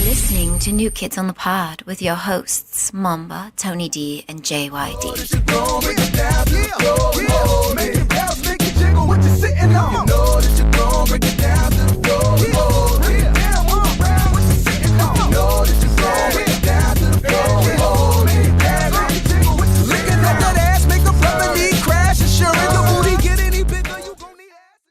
listening to New Kids on the Pod with your hosts, Momba, Tony D, and JYD.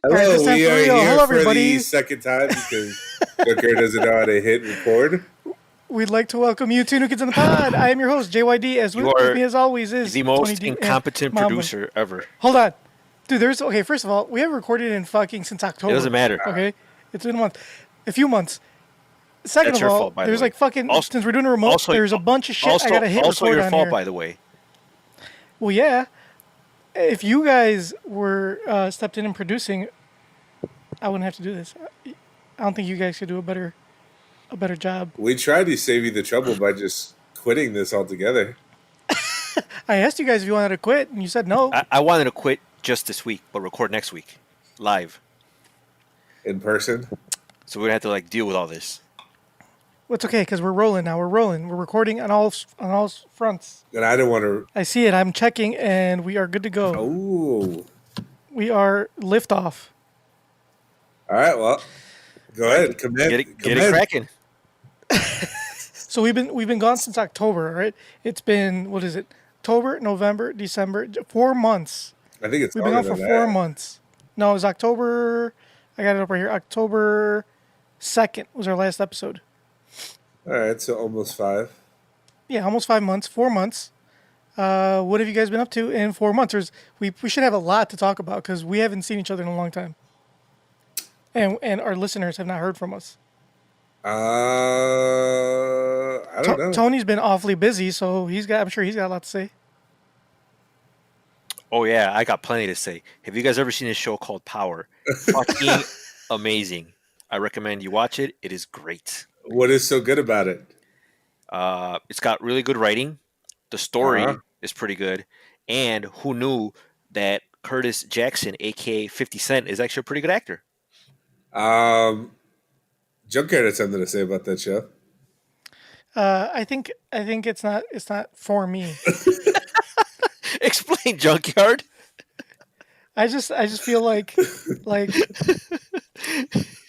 Hello, we are here Hello, for everybody. the second time because Booker doesn't know how to hit record. We'd like to welcome you to New Kids on the Pod. I am your host, JYD. As with me as always is the most Tony D incompetent producer ever. Hold on. Dude, first of all, we haven't recorded in since October. It doesn't matter. Okay? It's been a few months. Second That's of your all, fault, by the there's way. since we're doing a remote, there's a bunch of shit I gotta hit Also record your on fault, here. by the way. Well, yeah. If you guys were stepped in and producing, I wouldn't have to do this. I don't think you guys could do a better job. We tried to save you the trouble by just quitting this altogether. I asked you guys if you wanted to quit, and you said no. I wanted to quit just this week, but record next week, live. In person. So we're gonna have to deal with all this. Well, it's okay because we're rolling now. We're rolling. We're recording on all fronts. And I don't want to. I see it. I'm checking, and we are good to go. Oh. We are liftoff. All right. Well, go ahead. Get it cracking. So we've been gone since October, right? It's been, what is it? October, November, December, 4 months. I think We've been gone for 4 months. No, it was October. I got it up right here. October 2nd was our last episode. All right. So almost 5. Yeah, almost 5 months. 4 months. What have you guys been up to in 4 months? We should have a lot to talk about because we haven't seen each other in a long time. And our listeners have not heard from us. I don't know. Tony's been awfully busy, so I'm sure he's got a lot to say. Oh yeah, I got plenty to say. Have you guys ever seen a show called Power? Fucking amazing. I recommend you watch it. It is great. What is so good about it? It's got really good writing. The story is pretty good. And who knew that Curtis Jackson, aka 50 Cent, is actually a pretty good actor? Junkyard had something to say about that show. I think it's not for me. Explain, Junkyard. I just feel like I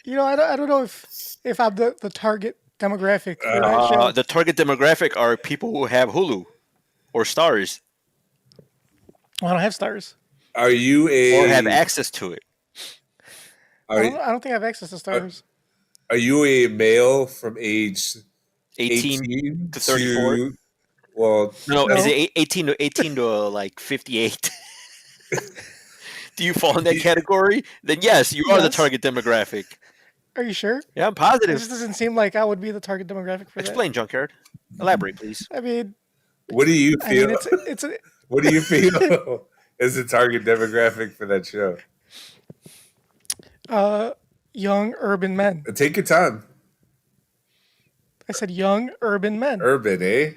don't know if I'm the target demographic for that show. The target demographic are people who have Hulu or Stars. Well, I don't have Stars. Are you or have access to it? I don't think I have access to Stars. Are you a male from age 18 to 34? Well, no. Is it 18 to 58? Do you fall in that category? Then yes, you are the target demographic. Are you sure? Yeah, I'm positive. It just doesn't seem like I would be the target demographic for Explain, Junkyard. Elaborate, please. I mean, what do you feel? What do you feel is the target demographic for that show? Young urban men. Take your time. I said young urban men. Urban, eh?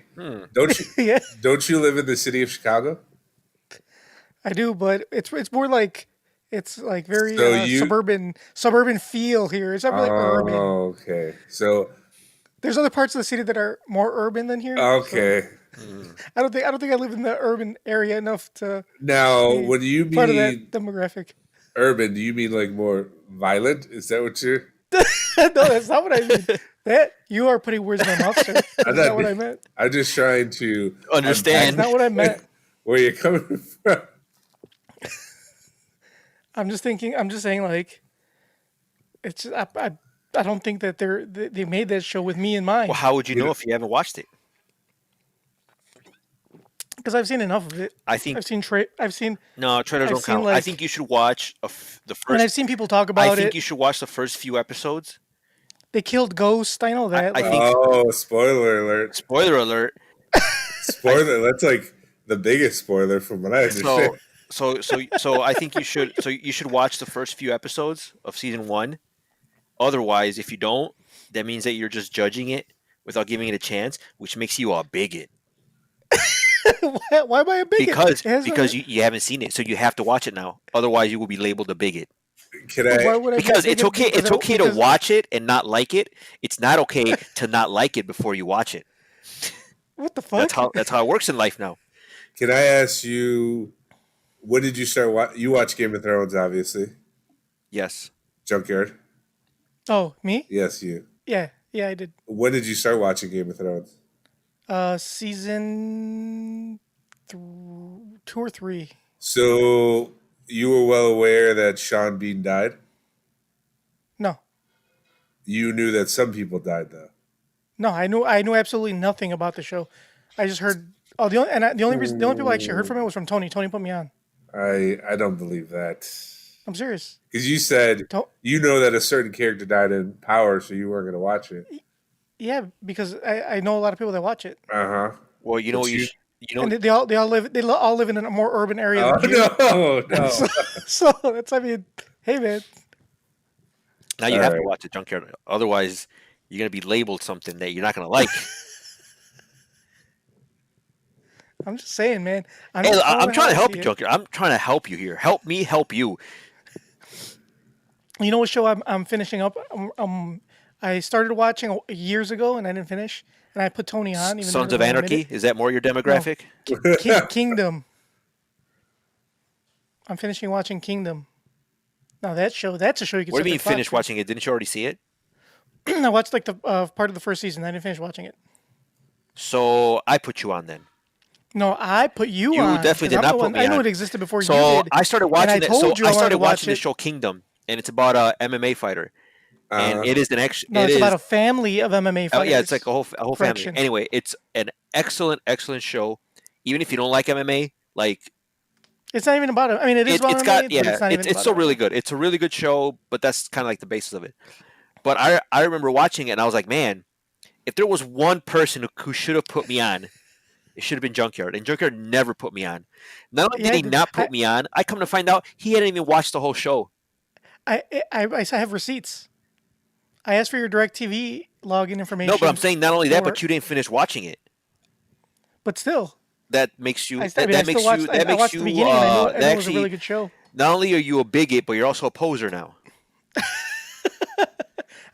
Don't you? Yeah. Don't you live in the city of Chicago? I do, but it's more like it's like very suburban feel here. It's not really urban. Oh, okay. So there's other parts of the city that are more urban than here. Okay. So I don't think I live in the urban area enough to. Now, when you mean part of that demographic, urban, do you mean like more violent? Is that what you're? No, that's not what I mean. That you are putting words in my mouth, sir. That's not what I meant. I'm just trying to understand. That's not what I meant. Where you're coming from. I'm just saying, like, it's just, I don't think that they made that show with me in mind. Well, how would you know if you haven't watched it? Because I've seen enough of it. I've seen No, trailers don't count. I think you should watch the first. And I've seen people talk about it. I think you should watch the first few episodes. They killed Ghost. I know that. I think. Oh, spoiler alert! Spoiler alert! Spoiler. That's like the biggest spoiler from what I understand. So I think you should. So you should watch the first few episodes of season 1. Otherwise, if you don't, that means that you're just judging it without giving it a chance, which makes you a bigot. Why am I a bigot? Because you haven't seen it, so you have to watch it now. Otherwise, you will be labeled a bigot. Can Why I? would I be Because it's bigot? okay. Because It's I don't- okay to because- watch it and not like it. It's not okay to not like it before you watch it. What the fuck? That's how it works in life now. Can I ask you? When did you start? You watch Game of Thrones, obviously. Yes. Junkyard. Oh, me? Yes, you. Yeah, I did. When did you start watching Game of Thrones? Season 2 or 3. So you were well aware that Sean Bean died. No, You knew that some people died, though. no, I knew absolutely nothing about the show. I just heard. Oh, the only people I actually heard from it was from Tony. Tony put me on. I don't believe that. I'm serious. Because you said To- you know that a certain character died in Power, so you weren't going to watch it. Yeah, because I know a lot of people that watch it, Uh huh. Well, you know But what you- you know. and they all live in a more urban area. Oh than you. no! So that's, I mean, hey man, Now you have to Alright. watch it, Junkyard. Otherwise, you're gonna be labeled something that you're not gonna like. I'm just saying, man. Hey, just I'm telling trying to how I help see you, it. Junkyard. I'm trying to help you here. Help me, help you. You know what show I'm finishing up? I started watching years ago and I didn't finish, and I put Tony on. Even though Sons it of was only a Anarchy. minute. Is that more your demographic? Kingdom. I'm finishing watching Kingdom. Now that's a show you can. What do you mean set the finish clock watching it? Didn't you already see it? to. I watched like the part of the first season. I didn't finish watching it. So I put you on then. No, I put you You on. definitely 'cause did I'm not the put one- me I knew on. it existed before So you did. I started watching I it. told So you I I wanted started to watch watching the it. show Kingdom, and it's about a MMA fighter, and it is an action. No, it's about a family of MMA Oh fighters. yeah, it's like a whole family. Correction. Anyway, it's an excellent show. Even if you don't like MMA, like It's not even about it. I mean, it is about it's MMA, got but yeah, it's not even. it's about still really MMA. good. It's a really good show, but that's kind of like the basis of it. But I remember watching it, and I was like, man, if there was one person who should have put me on, it should have been Junkyard, and Junkyard never put me on. Not only Yeah, did he not put me on, I come to find out he hadn't even watched the whole show. I have receipts. I asked for your DirecTV login information. No, but I'm saying not only that, for- but you didn't finish watching it. But still, That makes you. I That still makes watched. you. That I makes watched you. the beginning, and I knew that it was a really good show. Not only are you a bigot, but you're also a poser now.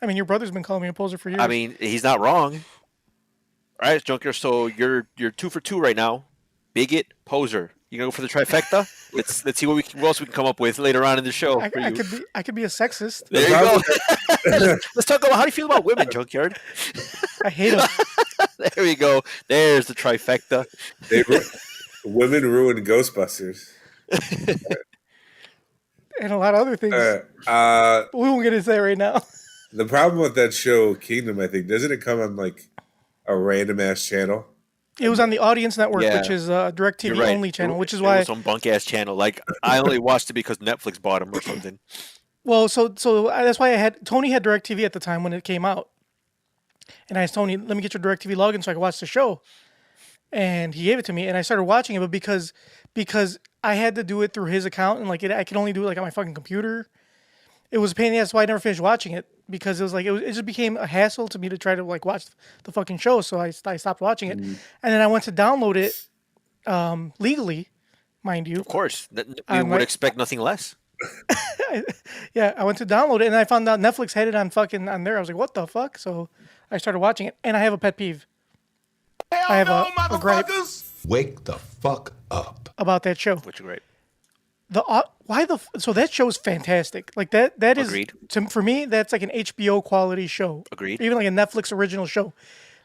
I mean, your brother's been calling me a poser for years. I mean, he's not wrong. All right, Junker. So you're 2 for 2 right now. Bigot, poser. You gonna go for the trifecta? let's see what else we can come up with later on in the show. I for you. could be a sexist. There you go. Let's talk about how do you feel about women, Junkyard? I hate them. There we go. There's the trifecta. Women ruined Ghostbusters. And a lot of other things. We won't get into that right now. The problem with that show, Kingdom, I think, doesn't it come on like a random ass channel? It was on the Audience Network, Yeah. which is a DirecTV You're right. only channel, which is It why. was some bunk ass channel. Like I only watched it because Netflix bought them or something. Well, so that's why Tony had DirecTV at the time when it came out, and I asked Tony, "Let me get your DirecTV login so I can watch the show," and he gave it to me, and I started watching it, but because I had to do it through his account, and I could only do it like on my fucking computer. It was a pain in the ass, so I never finished watching it because it was it just became a hassle to me to try to watch the fucking show. So I stopped watching it, and then I went to download it legally, mind you. Of course, we On would my- expect nothing less. Yeah, I went to download it, and I found out Netflix had it on there. I was like, what the fuck? So I started watching it, and I have a pet peeve. I have a gripe Wake the fuck up. about that show. Which is great. So that show is fantastic. Like that is Agreed. for me that's like an HBO quality show. Agreed. Even like a Netflix original show.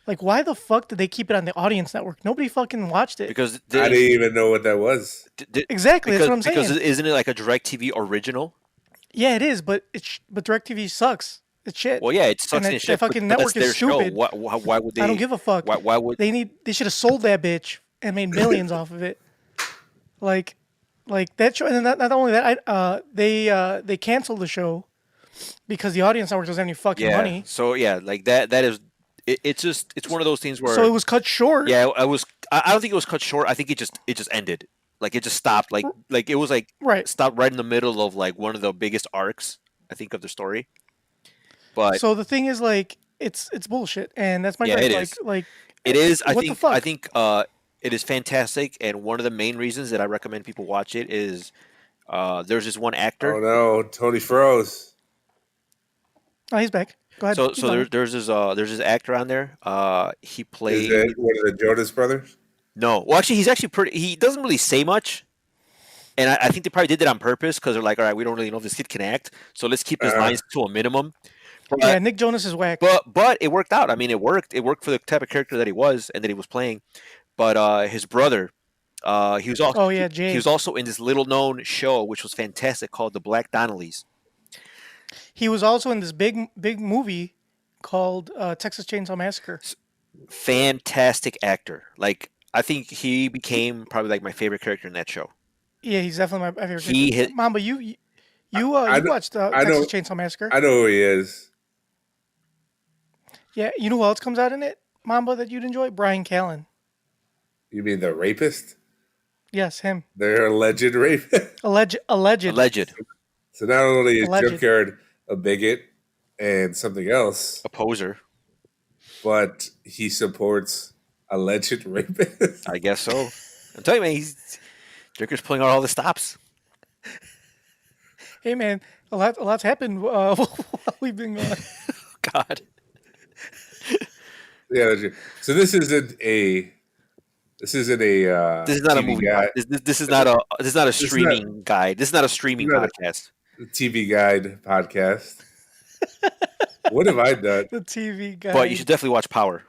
Like why the fuck did they keep it on the Audience Network? Nobody fucking watched it. Because I didn't even know what that was. Exactly, that's what I'm saying. Because isn't it like a DirecTV original? Yeah, it is, but DirecTV sucks. It's shit. Well, yeah, it sucks And and that shit. fucking but network that's is their show. stupid. Why would they? I don't give a fuck. Why would they should have sold that bitch and made millions off of it. Like that show, and then not only that, they canceled the show because the Audience Network doesn't have any fucking yeah? money. So yeah, like that is. It's one of those things where. So it was cut short. Yeah, I don't think it was cut short. I think it just ended. Like it just stopped. Like it was Right. stopped right in the middle of like one of the biggest arcs I think of the story. But So the thing is, it's bullshit, and that's my Yeah, gripe. it is. Like it is. I what the think. fuck? I think. It is fantastic, and one of the main reasons that I recommend people watch it is There's this one Oh actor. no, Tony froze. Oh, he's back. Go ahead. So Keep going. there's this actor on there. He Is played it one of the Jonas Brothers? no. Well, actually, he's actually pretty. He doesn't really say much, and I think they probably did that on purpose because they're like, all right, we don't really know if this kid can act, so let's keep his lines to a minimum. Yeah, Nick Jonas is whack. But it worked out. I mean, it worked. It worked for the type of character that he was and that he was playing. But his brother, he was also Oh yeah, Jay. he was also in this little known show which was fantastic called The Black Donnellys. He was also in this big movie called Texas Chainsaw Massacre. Fantastic actor. Like I think he became probably like my favorite character in that show. Yeah, he's definitely my favorite. He character. hit- Mamba, you I know- watched I Texas know- Chainsaw Massacre? I know who he is. Yeah, you know who else comes out in it, Mamba, that you'd enjoy? Brian Callen. You mean the rapist? Yes, him. They're alleged rapist. Alleged. alleged So not only is Alleged. Junkyard a bigot and something else, a poser. but he supports alleged rapists. I guess so. I'm telling you, man, Joker's pulling out all the stops. Hey man, a lot's happened while we've been gone. God. Yeah. That's true. So this isn't a. This isn't a. This is not a TV movie. guide. This is not a streaming guide. This is not a streaming not a- podcast. TV guide podcast. What have I done? The TV guy. But you should definitely watch Power.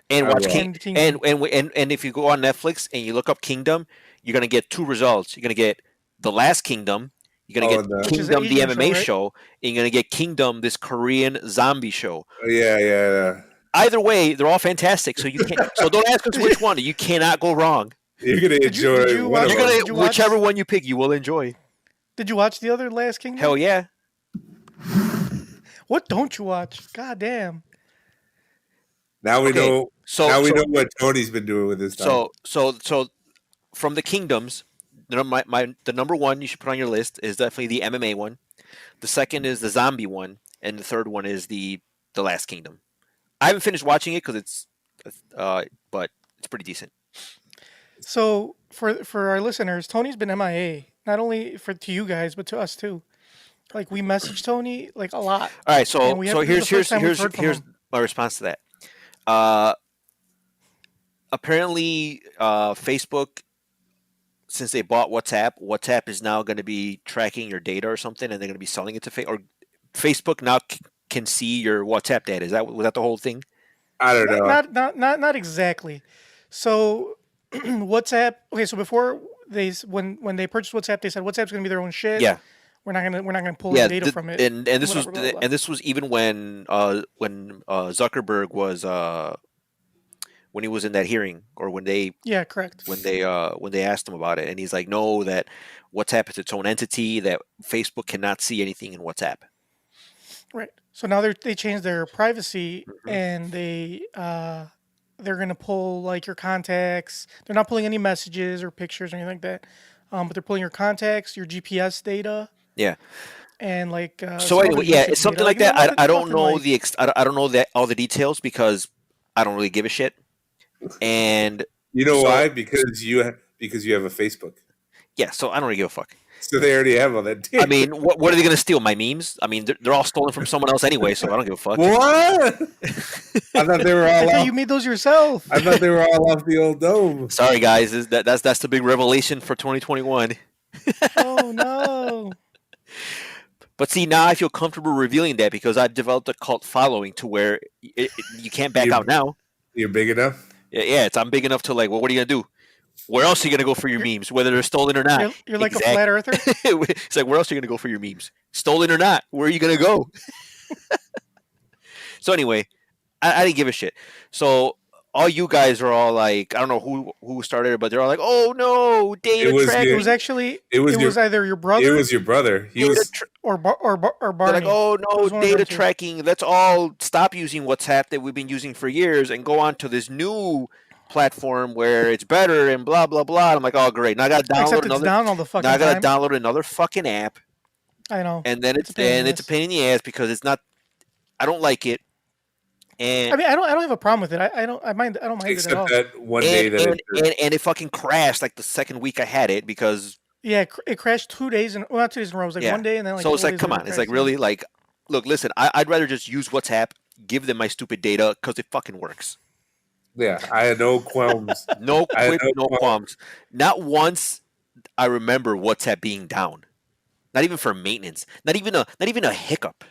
And I watch will. Kingdom. and if you go on Netflix and you look up Kingdom, you're gonna get two results. You're gonna get The Last Kingdom. You're gonna and get Which is an Kingdom, the Asian MMA show, right? show, and you're gonna get Kingdom, this Korean zombie show. Yeah. Either way, they're all fantastic. So you can't. So don't ask us which one. You cannot go wrong. You're gonna Did you- enjoy did you one of watch- You're them. gonna Did you watch- whichever one you pick, you will enjoy. Did you watch the other Last Kingdom? Hell yeah. What don't you watch? God damn. Now we Okay, know. so- now we so- know what Tony's been doing with his time. So from the kingdoms, the number one you should put on your list is definitely the MMA one. The second is the zombie one, and the third one is the Last Kingdom. I haven't finished watching it because but it's pretty decent. So for our listeners, Tony's been MIA, not only to you guys, but to us too. Like we message Tony like a lot. All right, so And we have- this is the first time we've heard from here's him. my response to that. Apparently, Facebook, since they bought WhatsApp is now going to be tracking your data or something, and they're going to be selling it to or Facebook now can see your WhatsApp data. Was that the whole thing? I don't know. Not exactly. So WhatsApp. Okay, so before when they purchased WhatsApp, they said WhatsApp's going to be their own shit. Yeah. We're not gonna pull the data from it. And this whatever, blah, blah, blah. and this was even when Zuckerberg was when he was in that hearing, or when they Yeah, correct. when they asked him about it, and he's like, no, that WhatsApp is its own entity, that Facebook cannot see anything in WhatsApp. Right. So now they changed their privacy, Mm-hmm. and they're gonna pull like your contacts. They're not pulling any messages or pictures or anything like that. But they're pulling your contacts, your GPS data, Yeah. and like. So some anyway, other yeah, usage it's something data. like that. nothing- I don't nothing know like- I don't know that all the details because I don't really give a shit. And You know So- why? Because you have a Facebook. yeah, so I don't really give a fuck. So they already have all that data. I mean, what are they going to steal? My memes? I mean, they're all stolen from someone else anyway, so I don't give a fuck. what? I thought they were I all thought off. you made those yourself. I thought they were all off the old dome. Sorry, guys. That's the big revelation for 2021. Oh no. But see, now I feel comfortable revealing that because I've developed a cult following to where you can't back You- out now. You're big enough. Yeah, I'm big enough to like, well, what are you gonna do? Where else are you gonna go for your memes, whether they're stolen or not? You're like Exact- a flat earther. It's like, where else are you gonna go for your memes? Stolen or not? Where are you gonna go? So anyway, I didn't give a shit. So all you guys are all like, I don't know who started it, but they're all like, oh no, data It was tracking. It your- was actually It was your- either your brother It was your brother. He data was. tra- or They're Barney. like, oh It no, was one of data them two. tracking. Let's all stop using WhatsApp that we've been using for years and go on to this new platform where it's better and blah blah blah. I'm like, oh great, now I gotta download Except it's another. down all the fucking Now I gotta time. download another fucking app, I know. and then it's a pain in the a ass. pain in the ass because it's not. I don't like it, and I mean, I don't have a problem with it. I don't mind it at all. Except that one day that and it fucking crashed like the second week I had it because Yeah, it crashed 2 days not 2 days in a row. It was like Yeah. one day and then like. So it's 4 like, days come later on. it It's like crashed. really like, look, listen. I'd rather just use WhatsApp, give them my stupid data because it fucking works. Yeah, I had no qualms. No I had quip, no no qualms. Not once I remember WhatsApp being down. Not even for maintenance. Not even a hiccup.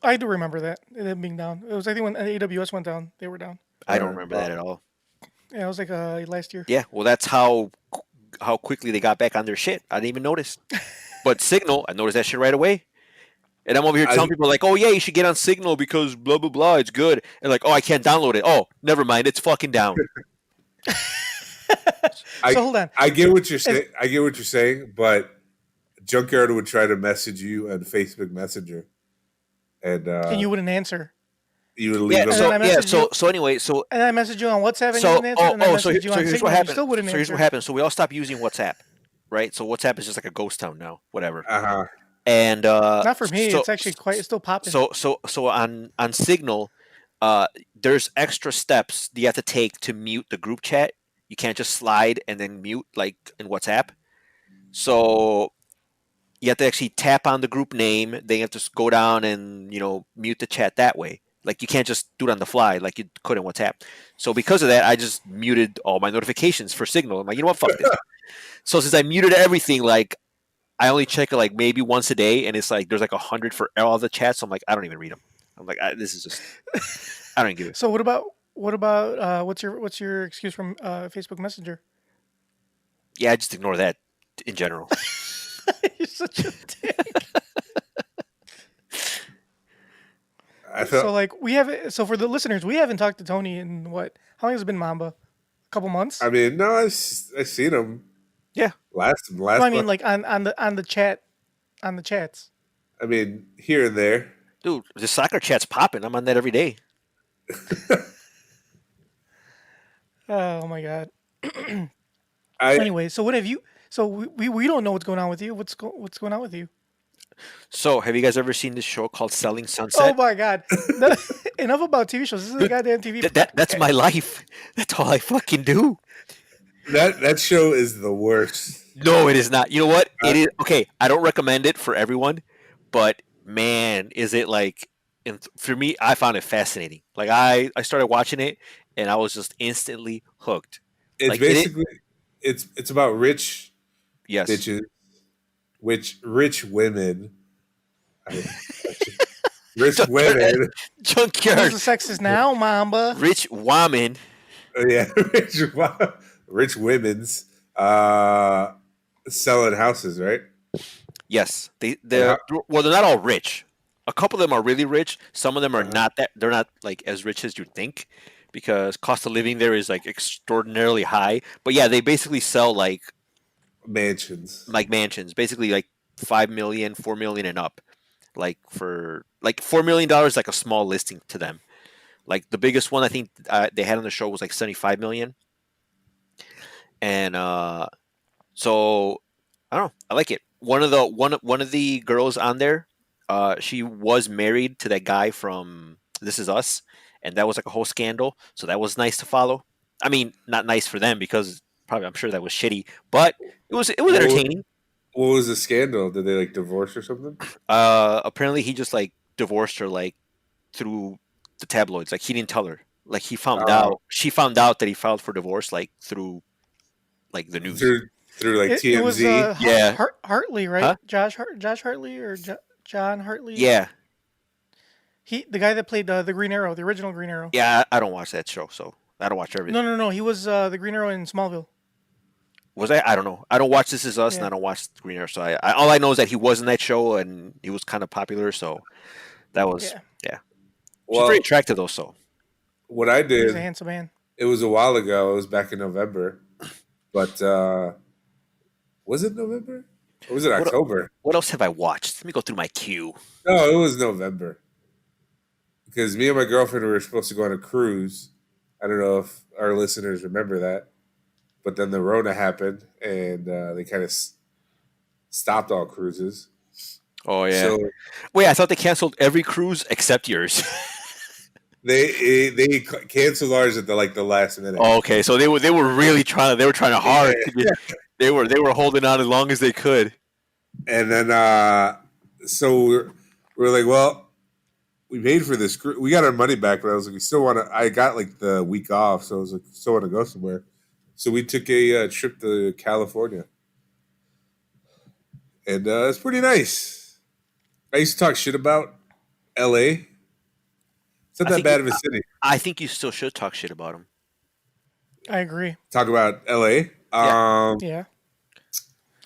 I do remember that it being down. It was I think when AWS went down, they were down. I don't remember that at all. Yeah, it was like last year. Yeah, well, that's how quickly they got back on their shit. I didn't even notice. But Signal, I noticed that shit right away. And I'm over here telling people like, "Oh yeah, you should get on Signal because blah blah blah, it's good." And like, "Oh, I can't download it." Oh, never mind, it's fucking down. So hold on. I get what you're saying. I get what you're saying, but Junkyard would try to message you on Facebook Messenger, and you wouldn't answer. you would leave Yeah, them. so then I messaged you- so anyway, so And I messaged you on WhatsApp and you so wouldn't answer. And I messaged so you on here's Signal what and you happened. still wouldn't So answer. here's what happened. So we all stopped using WhatsApp, right? So WhatsApp is just like a ghost town now, whatever. Uh-huh. And Not for me. so- It's actually it's still popping. So on Signal, there's extra steps you have to take to mute the group chat. You can't just slide and then mute like in WhatsApp. So you have to actually tap on the group name. Then you have to go down and mute the chat that way. Like you can't just do it on the fly like you could in WhatsApp. So because of that, I just muted all my notifications for Signal. I'm like, you know what, fuck this. So since I muted everything, like I only check it like maybe once a day, and it's like there's like 100 for all the chats. So I'm like, I don't even read them. I'm like, this is just, I don't give it. So what about what's your excuse from Facebook Messenger? Yeah, I just ignore that in general. You're such a dick. I felt So like so for the listeners, we haven't talked to Tony in what? How long has it been, Mamba? A couple months? I mean, no, I seen him Yeah. last. No, I mean month. like on the chats. I mean, here and there. Dude, the soccer chat's popping. I'm on that every day. Oh my god. I Anyway, so what have you? So we don't know what's going on with you. What's going on with you? So, have you guys ever seen this show called Selling Oh Sunset? my god. Enough about TV shows. This is a goddamn TV. That's my life. That's all I fucking do. that show is the worst. No, it is not. You know what? It is okay. I don't recommend it for everyone, but man, is it like? For me, I found it fascinating. Like I started watching it, and I was just instantly hooked. It's Like, basically it's about rich Yes. bitches, rich women, rich women. Who's Junkyard. the sexist now, Mamba? Rich woman. Yeah, rich women's selling houses, right? Yes, they're well. They're not all rich. A couple of them are really rich. Some of them are not that. They're not like as rich as you think, because cost of living there is like extraordinarily high. But yeah, they basically sell like Mansions. mansions, basically like 5 million, 4 million and up. Like for like $4 million, like a small listing to them. Like the biggest one I think they had on the show was like 75 million. And so I don't know. I like it. One of the girls on there, she was married to that guy from This Is Us, and that was like a whole scandal. So that was nice to follow. I mean, not nice for them because probably I'm sure that was shitty, but it was entertaining. What was the scandal? Did they like divorce or something? Apparently he just like divorced her like through the tabloids. Like he didn't tell her. Like he found out. She found out that he filed for divorce like through like the news. Through like TMZ. It was Yeah. Hartley, right? Huh? Josh Hartley or John Hartley? Yeah, The guy that played the Green Arrow, the original Green Arrow. yeah. I don't watch that show, so I don't watch everything. No. He was the Green Arrow in Smallville. Was I don't know. I don't watch This Is Us, and Yeah. I don't watch Green Arrow. So I all I know is that he was in that show and he was kind of popular. So that was Yeah. She's Well, very attractive though. So what I He's did, a handsome man. it was a while ago. It was back in November, but was it November or was it October? what else have I watched? Let me go through my queue. No, it was November. Because me and my girlfriend were supposed to go on a cruise. I don't know if our listeners remember that. But then the Rona happened, and they kind of stopped all cruises. Oh yeah. So Wait, I thought they canceled every cruise except yours. they canceled ours at the last minute. Oh, okay, so they were really trying. They were trying hard. They were holding on as long as they could. And then so we're like, well, we paid for this. We got our money back, but I was like, we still want to. I got like the week off, so I was like, still want to go somewhere. So we took a trip to California, and it's pretty nice. I used to talk shit about L.A. It's not I that think bad of a city. I think you still should talk shit about them. I agree. Talk about L.A. Yeah.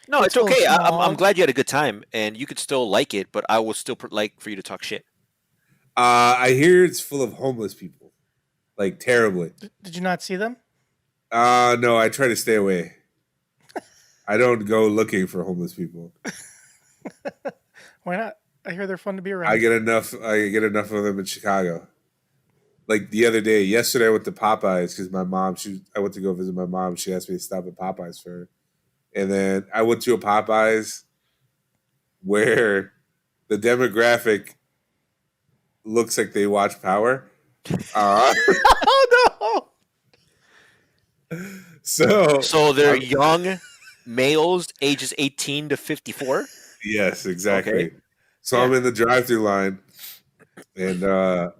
No, it's full of okay. I'm smog. glad you had a good time, and you could still like it, but I will still like for you to talk shit. I hear it's full of homeless people, like terribly. Did you not see them? No, I try to stay away. I don't go looking for homeless people. Why not? I hear they're fun to be around. I get enough of them in Chicago. Like the other day, yesterday I went to Popeyes because my mom. I went to go visit my mom. She asked me to stop at Popeyes for her, and then I went to a Popeyes where the demographic looks like they watch Power. Oh So they're young males, ages 18 to 54. Yes, exactly. Okay. So Yeah. I'm in the drive-through line, and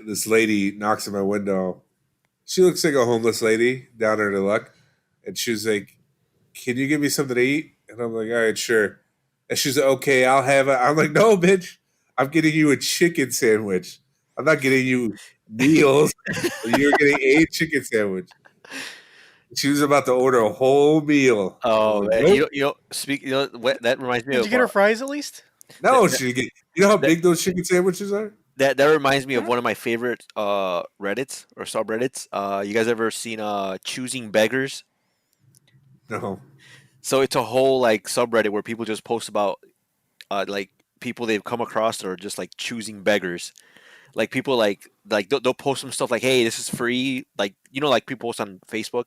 this lady knocks on my window. She looks like a homeless lady down on her luck, and she was like, "Can you give me something to eat?" And I'm like, "All right, sure." And she's like, "Okay, I'll have it." I'm like, "No, bitch, I'm getting you a chicken sandwich. I'm not getting you meals. You're getting a chicken sandwich." She was about to order a whole meal. Oh I'm like, man, nope. that reminds me Did of you get her fries at least? No, that- she get. You know how that- big those chicken sandwiches are? that reminds me of one of my favorite Reddits or subreddits. You guys ever seen choosing beggars? No. So it's a whole like subreddit where people just post about like people they've come across that are just like choosing beggars. Like people they'll post some stuff like, "Hey, this is free." Like like people post on Facebook,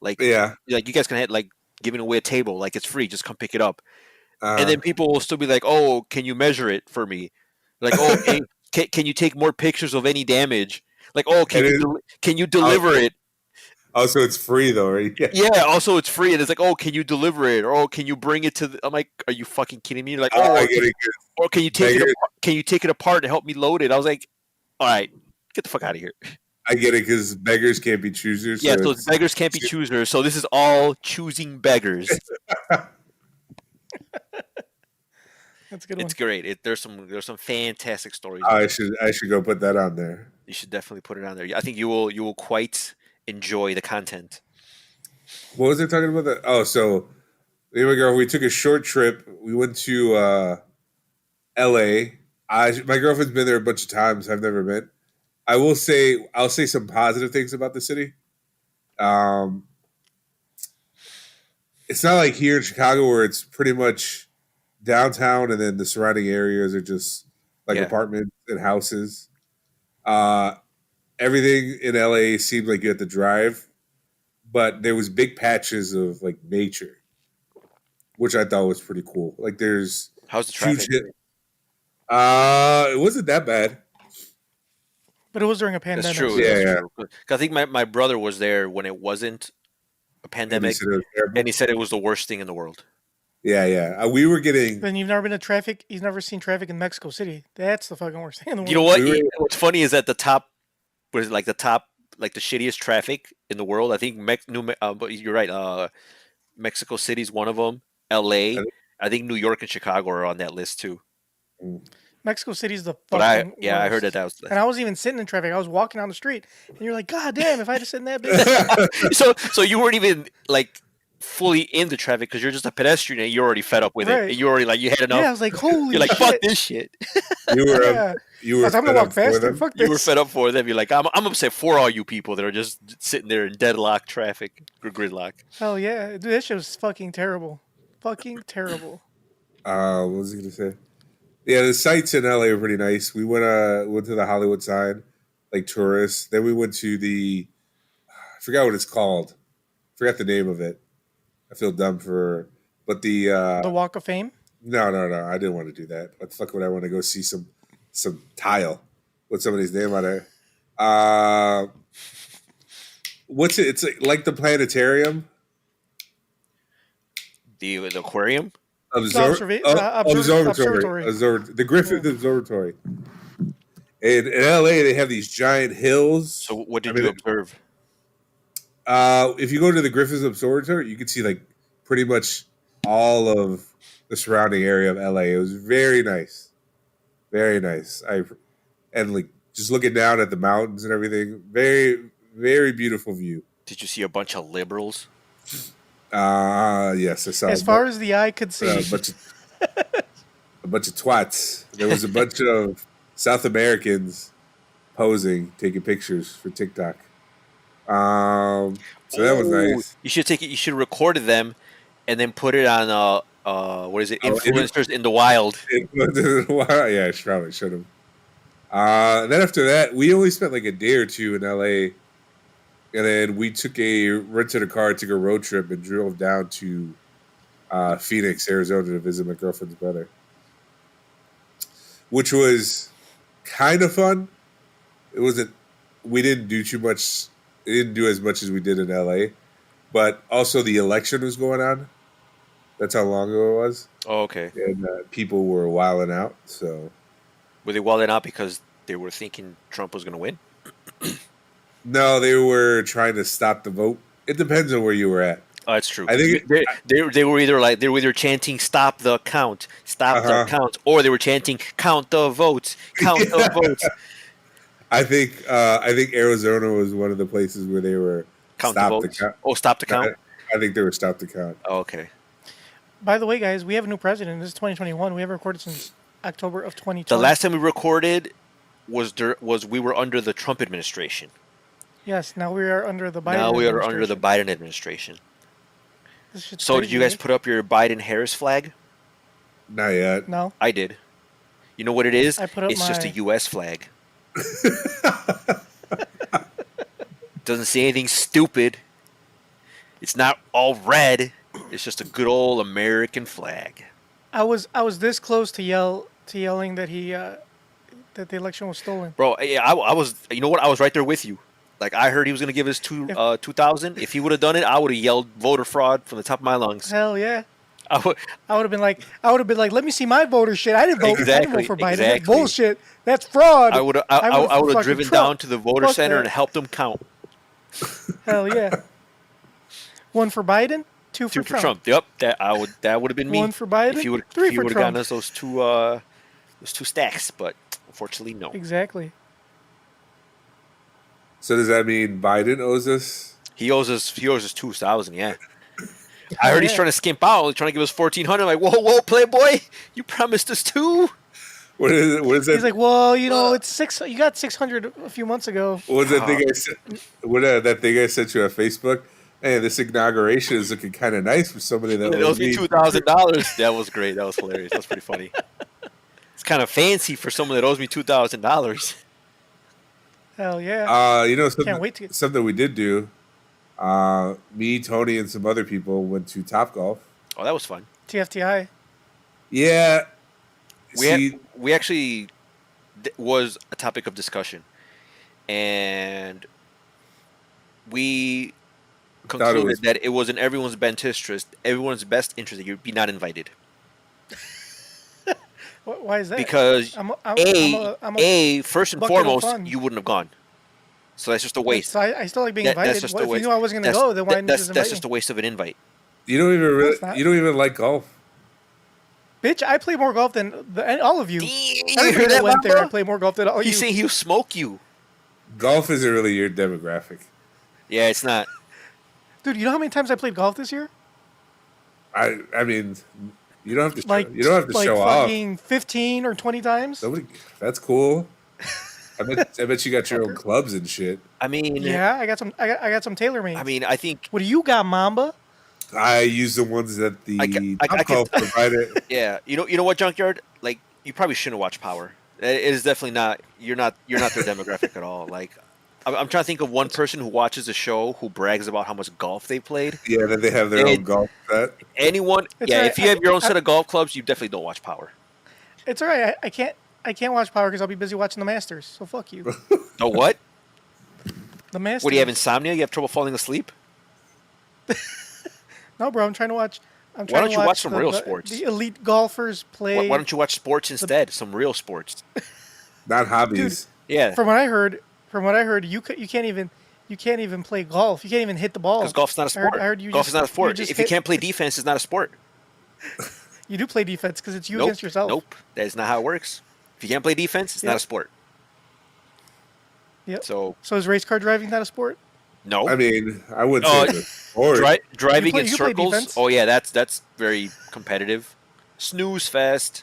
like Yeah. you guys can have like giving away a table, like it's free, just come pick it up. And Uh, then people will still be like, "Oh, can you measure it for me?" Like, "Oh, can you take more pictures of any damage?" Like, "Oh, can you deliver it?" so it's free though, right? Yeah. Yeah. Also, it's free, and it's like, "Oh, can you deliver it?" Or, "Oh, can you bring it to?" I'm like, "Are you fucking kidding me?" Like, I "Oh, get it. or can you take it? Beggars, Can you take it apart and help me load it?" I was like, "All right, get the fuck out of here." I get it because beggars can't be choosers. Yeah, So so it's beggars can't be choosers. So this is all choosing beggars. That's a good one. It's great. There's some fantastic stories. I should go put that on there. You should definitely put it on there. I think you will quite enjoy the content. What was I talking about? Oh, so me and my girl, we took a short trip. We went to L.A. My girlfriend's been there a bunch of times. I've never been. I'll say some positive things about the city. It's not like here in Chicago where it's pretty much downtown and then the surrounding areas are just like Yeah. apartments and houses. Everything in LA seemed like you had to drive, but there was big patches of like nature, which I thought was pretty cool. Like there's How's the traffic? it wasn't that bad. But it was during a pandemic. That's true. Yeah, That's yeah. true. 'Cause I think my brother was there when it wasn't a And he pandemic, said it was terrible. and he said it was the worst thing in the world. Yeah. We were getting. Then you've never been to traffic. You've never seen traffic in Mexico City. That's the fucking worst thing in the world. You know what? We were- What's funny is that the top was like the shittiest traffic in the world. I think but you're right. Mexico City's one of them. L.A. I think New York and Chicago are on that list too. Mexico City's the But fucking I heard worst. that was. And I wasn't even sitting in traffic. I was walking down the street, and you're like, "God damn! If I had to sit in that bitch." So you weren't even like fully in the traffic because you're just a pedestrian and you're already fed up with it. Right. And you already like you had enough. Yeah, I was like, "Holy You're like, shit!" fuck this shit. You were. Yeah. You I were. was like, I'm fed gonna up walk for faster. them? Fuck You were this. fed up for them. You're like, I'm upset for all you people that are just sitting there in deadlock traffic or gridlock. Hell yeah, dude, that shit was fucking terrible. Fucking terrible. What was I gonna say? Yeah, the sights in LA are pretty nice. We went to the Hollywood sign, like tourists. Then we went to I forgot what it's called. Forgot the name of it. I feel dumb but the The Walk of Fame. no. I didn't want to do that. What the fuck would I want to go see some tile with somebody's name on it? What's it? It's like the planetarium. The aquarium. Observatory. The Griffith Observatory. In LA, they have these giant hills. So what did you observe? If you go to the Griffith Observatory, you can see like pretty much all of the surrounding area of LA. It was very nice, very nice. And like just looking down at the mountains and everything, very very beautiful view. Did you see a bunch of liberals? Yes, I saw. As far as the eye could see, a bunch of twats. There was a bunch of South Americans posing, taking pictures for TikTok. So that was nice. You should take it. You should have recorded them, and then put it on what is it? Influencers in the wild. Yeah, I probably should have. And then after that, we only spent like a day or two in LA, and then we rented a car, took a road trip, and drove down to Phoenix, Arizona, to visit my girlfriend's brother, which was kind of fun. It wasn't. We didn't do too much. It didn't do as much as we did in LA, but also the election was going on. That's how long ago it was. Oh, okay. And people were wilding out. So were they wilding out because they were thinking Trump was going to win? No, they were trying to stop the vote. It depends on where you were at. Oh, that's true. I think they were either chanting "Stop the count, stop the count," or they were chanting "Count the votes, count the votes." I think Arizona was one of the places where they were count the votes. Oh, stop the count. I think they were stop the count. Oh, okay. By the way, guys, we have a new president. This is 2021. We haven't recorded since October of 2020. The last time we recorded was we were under the Trump administration. Yes, now we are under the Biden. Now we are under the Biden administration. So crazy, did you guys put up your Biden-Harris flag? Not yet. No. I did. You know what it is? I put up it's just a U.S. flag. Doesn't say anything stupid. It's not all red. It's just a good old American flag. I was this close to yelling that that the election was stolen. Bro, yeah, I was. You know what? I was right there with you. Like I heard he was gonna give us 2,000. If he would have done it, I would have yelled voter fraud from the top of my lungs. Hell yeah. I would have been like, let me see my voter shit. I didn't vote. I didn't vote for Biden. That's bullshit. That's fraud. I would have driven down to the voter center and helped them count. Hell yeah. One for Biden, two for Trump. Yep, that would have been me. One for Biden, if he would have gotten us those two stacks, but unfortunately no. Exactly. So does that mean Biden owes us? He owes us 2,000. Yeah. I heard he's trying to skimp out. He's trying to give us 1,400. Like, whoa, Playboy, you promised us 2. What is that? He's like, well, it's 6. You got 600 a few months ago. What was that thing I said? That thing I sent you on Facebook? Hey, this inauguration is looking kind of nice for somebody that owes me $2,000. That was great. That was hilarious. That was pretty funny. It's kind of fancy for someone that owes me $2,000. Hell yeah. Can't wait to something we did do. Me, Tony, and some other people went to Topgolf. Oh, that was fun. TFTI. Yeah. We actually was a topic of discussion, and we concluded that it was in everyone's best interest that you be not invited. Why is that? Because first and foremost, you wouldn't have gone. So that's just a waste. So I still like being invited. If you knew I wasn't going to go, then why didn't you just invite me? That's just a waste of an invite. You don't even like golf. Bitch, I play more golf than all of you. You heard that, went there. I play more golf than all of you. He's saying he'll smoke you. Golf isn't really your demographic. Yeah, it's not. Dude, you know how many times I played golf this year? I mean, you don't have to. You don't have to show off. Fucking 15 or 20 times. That's cool. I bet you got your own clubs and shit. I mean, yeah, I got some TaylorMade. I mean, I think. What do you got, Mamba? I use the ones that the Topgolf provided. Yeah, you know what, Junkyard? Like, you probably shouldn't watch Power. It is definitely not. You're not their demographic at all. Like, I'm trying to think of one person who watches a show who brags about how much golf they played. Yeah, that they have their own golf set. Anyone? If you have your own set of golf clubs, you definitely don't watch Power. It's all right. I can't watch Power because I'll be busy watching the Masters. So fuck you. The what? The Masters. What, do you have insomnia? You have trouble falling asleep? No, bro. I'm trying to watch I'm Why trying don't to you watch watch some real sports? the elite golfers play. Why don't you watch sports instead? Some real sports. Not Dude, hobbies. Yeah, from what I heard, you can't even play golf. You can't even hit the because ball. golf's not a sport. I heard you Golf just is not a you sport. just If you hit. can't play defense, it's not a sport. You do play defense because it's you Nope. against yourself. Nope. That is not how it works. If you can't play defense, it's not a Yep. sport. Yep. So So is race car driving not a sport? no. I mean, I wouldn't say it's a sport. Driving You in can play circles. defense. Oh yeah, that's very competitive. Snooze fest.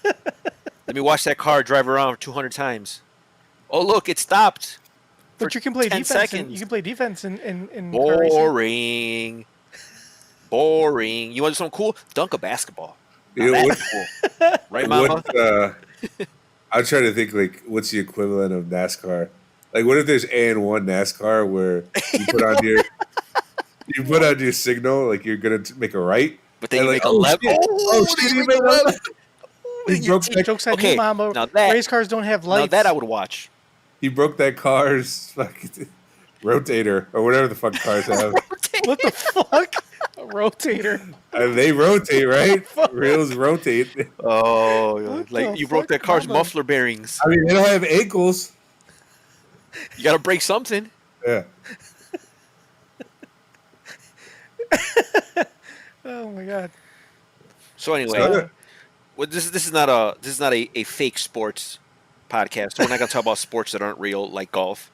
Let me watch that car drive around 200 times. Oh look, it stopped. But for you can play 10 defense. seconds. You can play defense in car racing. Boring. Boring. You want something cool? Dunk a basketball. Now You know, that's cool. Right, Mama? I'm trying to think like what's the equivalent of NASCAR? Like, what if there's A1 NASCAR where you put on your signal like you're gonna make a right, But then and you like, make a left. shit. Oh then shit! you You make made a a left. left. He broke that. Jokes on Okay, you, Mamba. now that- Race cars don't have Now lights. that I would watch. He broke that car's fucking rotator or whatever the fuck cars have. What the fuck? A rotator. And they rotate, right? Reels rotate. Oh, What like the you broke fuck, that car's Mama? muffler bearings. I mean, they don't have ankles. You got to break something. Yeah. Oh my god. So anyway, So- well, this is not a fake sports podcast. So we're not gonna talk about sports that aren't real, like golf.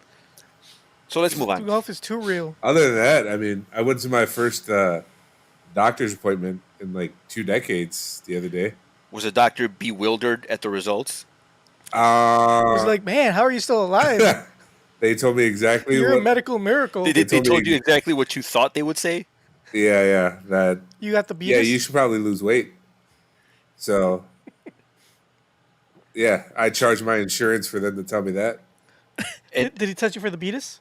So let's move on. Golf is too real. Other than that, I mean, I went to my first doctor's appointment in like 2 decades the other day. Was the doctor bewildered at the results? It was like, man, how are you still alive? They told me exactly You're a what. medical miracle. They told told me- you exactly what you thought they would say. Yeah, that. You got the beatus? Yeah, you should probably lose weight. So, yeah, I charged my insurance for them to tell me that. Did he touch you for the beatus?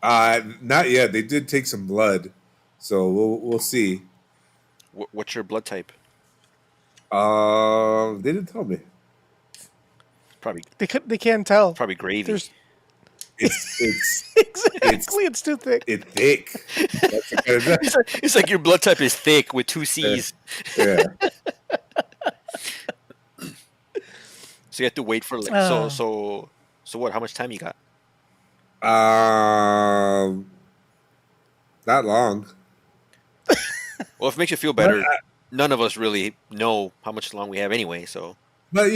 Not yet. They did take some blood, so we'll see. What's your blood type? They didn't tell me. Probably They can't tell. probably gravy. There's It's exactly it's too thick. it's thick. That's the kind of- It's like your blood type is thick with 2 C's. yeah. So you have to wait for like so what? How much time you got? Not long. Well, if it makes you feel better, none of us really know how much long we have anyway. So But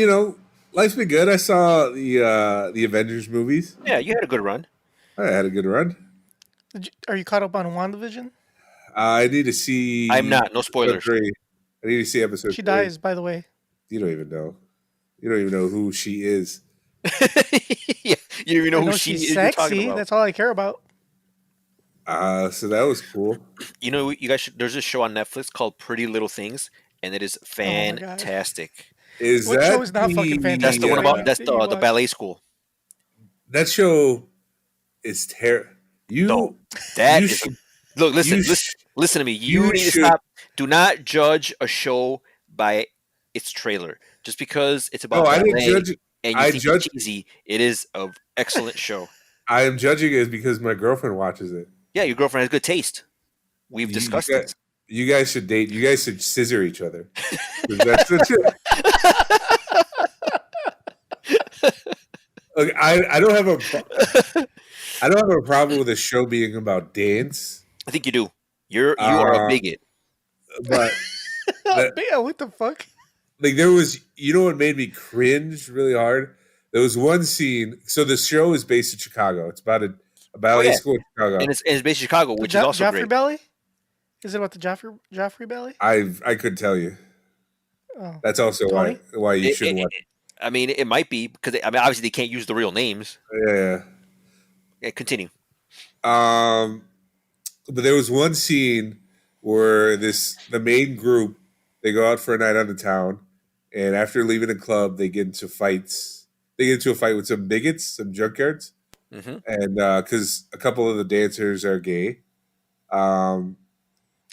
life's been good. I saw the Avengers movies. yeah, you had a good run. I had a good run. Are you caught up on WandaVision? I need to see. I'm not. No spoilers. episode 3. I need to see episode. She 3. dies, by the way. You don't even know. You don't even know who she is. Yeah, you don't even know I who know she she's is you're talking sexy. about. That's all I care about. So that was cool. You know, you guys should, there's a show on Netflix called Pretty Little Things, and it is my God. fantastic. Is What that show is not fucking fantastic? That's the one Yeah. about that's That you the watch. ballet school. That show is terrible. No, that you is should- look. Listen, you listen, listen to me. You you need to should- stop. Do not judge a show by its trailer. Just because it's about No, I didn't ballet judge. and you I think judge- it's cheesy, it is an excellent show. I am judging it because my girlfriend watches it. Yeah, your girlfriend has good taste. We've You- discussed you, this. You guys should date. You guys should scissor each other. 'Cause that's such a- Look, I don't have I don't have a problem with a show being about dance, I think you do. You are a Uh, bigot. but But- Yeah, what the fuck? like there was, what made me cringe really hard? There was one scene. So the show is based in Chicago. It's about a ballet yeah. school in Chicago. And it's based in Chicago, which is also Joffrey great. Belly? Is it about the Joffrey Belly? I could tell you. Oh. That's also why Tony? you should watch. I mean, it might be because obviously they can't use the real names. Yeah. Yeah, continue. But there was one scene where the main group, they go out for a night on the town, and after leaving the club, they get into fights. They get into a fight with some bigots, some junkyards, hmm and because a couple of the dancers are gay, um,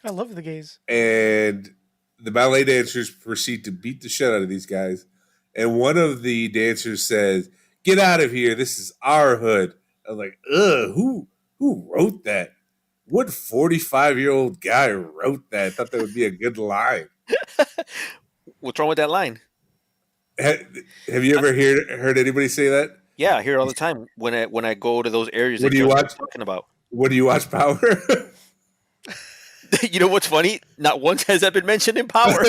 I love the gays. and the ballet dancers proceed to beat the shit out of these guys. And one of the dancers says, "Get out of here! This is our hood." I was like, "Ugh, who wrote that?" What 45-year-old guy wrote that? I thought that would be a good line. What's wrong with that line? Have you ever heard anybody say that? Yeah, I hear it all the time when I go to those areas What that do you Justin watch? was talking about. When do you watch Power? You know what's funny? Not once has that been mentioned in Power.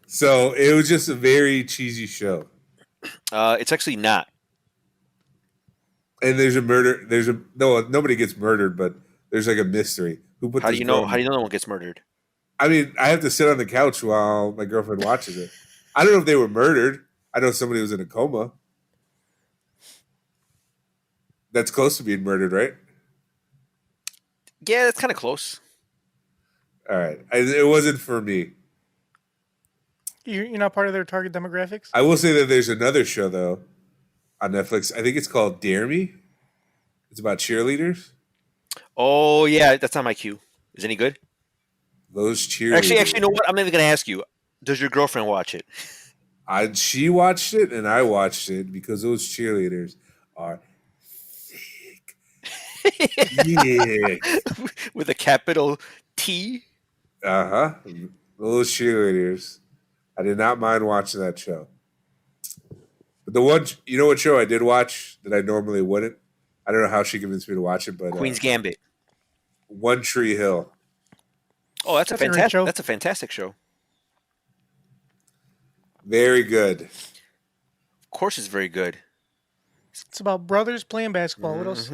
So it was just a very cheesy show. It's actually not. And there's a murder. Nobody gets murdered, but there's like a mystery. Who put How do this you girl know? in- How do you know no one gets murdered? I mean, I have to sit on the couch while my girlfriend watches it. I don't know if they were murdered. I know somebody was in a coma. That's close to being murdered, right? Yeah, that's kind of close. All right. It wasn't for me. You're not part of their target demographics. I will say that there's another show, though, on Netflix. I think it's called Dare Me. It's about cheerleaders. Oh yeah, that's on my queue. Is any good? Those cheerleaders. Actually, you know what? I'm not even gonna ask you. Does your girlfriend watch it? She watched it and I watched it because those cheerleaders are thick. With a capital T. Uh-huh. Those cheerleaders. I did not mind watching that show. But you know what show I did watch that I normally wouldn't? I don't know how she convinced me to watch it, but Queen's Gambit. One Tree Hill. Oh, that's a That's a great fantastic. show. That's a fantastic show. Very good. Of course, it's very good. It's about brothers playing basketball. What else?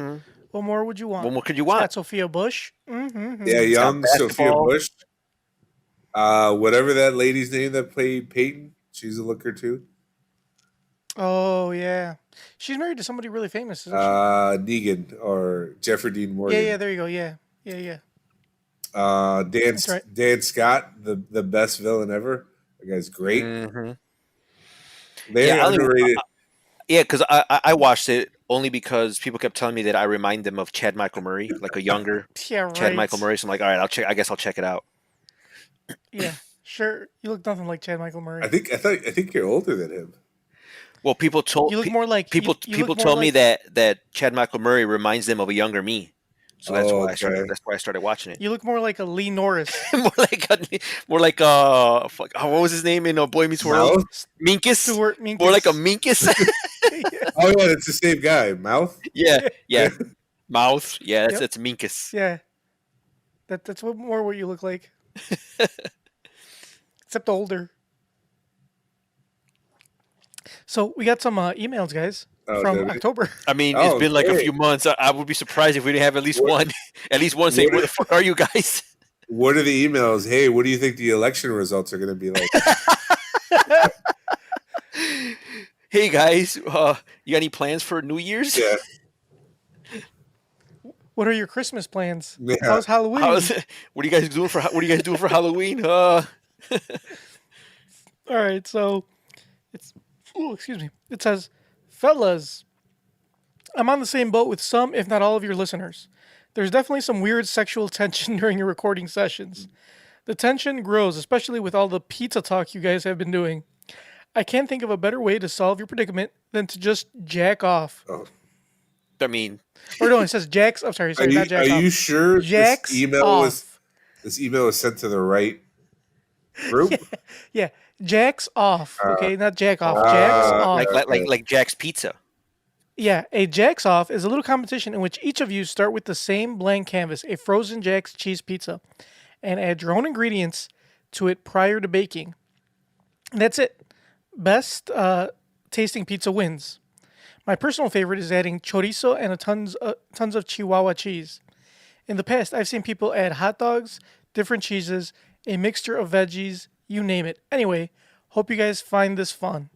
What more would you want? What more could you It's want? got Sophia Bush. Mm-hmm. Yeah, young got Sophia basketball. Bush. Whatever that lady's name that played Peyton, she's a looker too. Oh yeah, she's married to somebody really famous, isn't she? Negan or Jeffrey Dean Morgan. Yeah. There you go. Yeah. Dan That's right. Dan Scott, the best villain ever. That guy's great. Mhm. Very Yeah, underrated. Yeah, because I watched it only because people kept telling me that I remind them of Chad Michael Murray, like a younger Yeah. Right. Chad Michael Murray. So I'm like, all right, I'll check. I guess I'll check it out. Yeah. Sure. You look nothing like Chad Michael Murray. I think you're older than him. Well, people told You look more like people you people look more told me like- that Chad Michael Murray reminds them of a younger me. So that's why I Okay. started. That's why I started watching it. You look more like a Lee Norris. more like what was his name in Boy Meets World? Mouth? Minkus. Stuart Minkus. More like a Minkus. Oh yeah, it's the same guy. Mouth. yeah. Mouth. Yeah, Yep. that's Minkus. Yeah. That's what you look like. Except older. So we got some emails, guys, Oh, from did we? October. I mean, Oh, it's been like a great. few months. I would be surprised if we didn't have at least What- one. At least one saying, what- "Where the fuck are you guys?" What are the emails? Hey, what do you think the election results are going to be like? Hey guys, you got any plans for New Year's? Yeah. What are your Christmas plans? Yeah. How's Halloween? What are you guys doing for Halloween? All right, so excuse me. It says, fellas, I'm on the same boat with some, if not all of your listeners. There's definitely some weird sexual tension during your recording sessions. The tension grows, especially with all the pizza talk you guys have been doing. I can't think of a better way to solve your predicament than to just jack off. Oh. I mean, Or no, it says jacks. I'm sorry, not jack Are off. you sure Jacks this email off. was sent to the right group? Yeah, jacks off. Okay, not jack off. Jacks off. like Jack's Pizza. Yeah, a Jack's Off is a little competition in which each of you start with the same blank canvas, a frozen Jack's cheese pizza, and add your own ingredients to it prior to baking. That's it. Best tasting pizza wins. My personal favorite is adding chorizo and tons of Chihuahua cheese. In the past, I've seen people add hot dogs, different cheeses, a mixture of veggies, you name it. Anyway, hope you guys find this fun.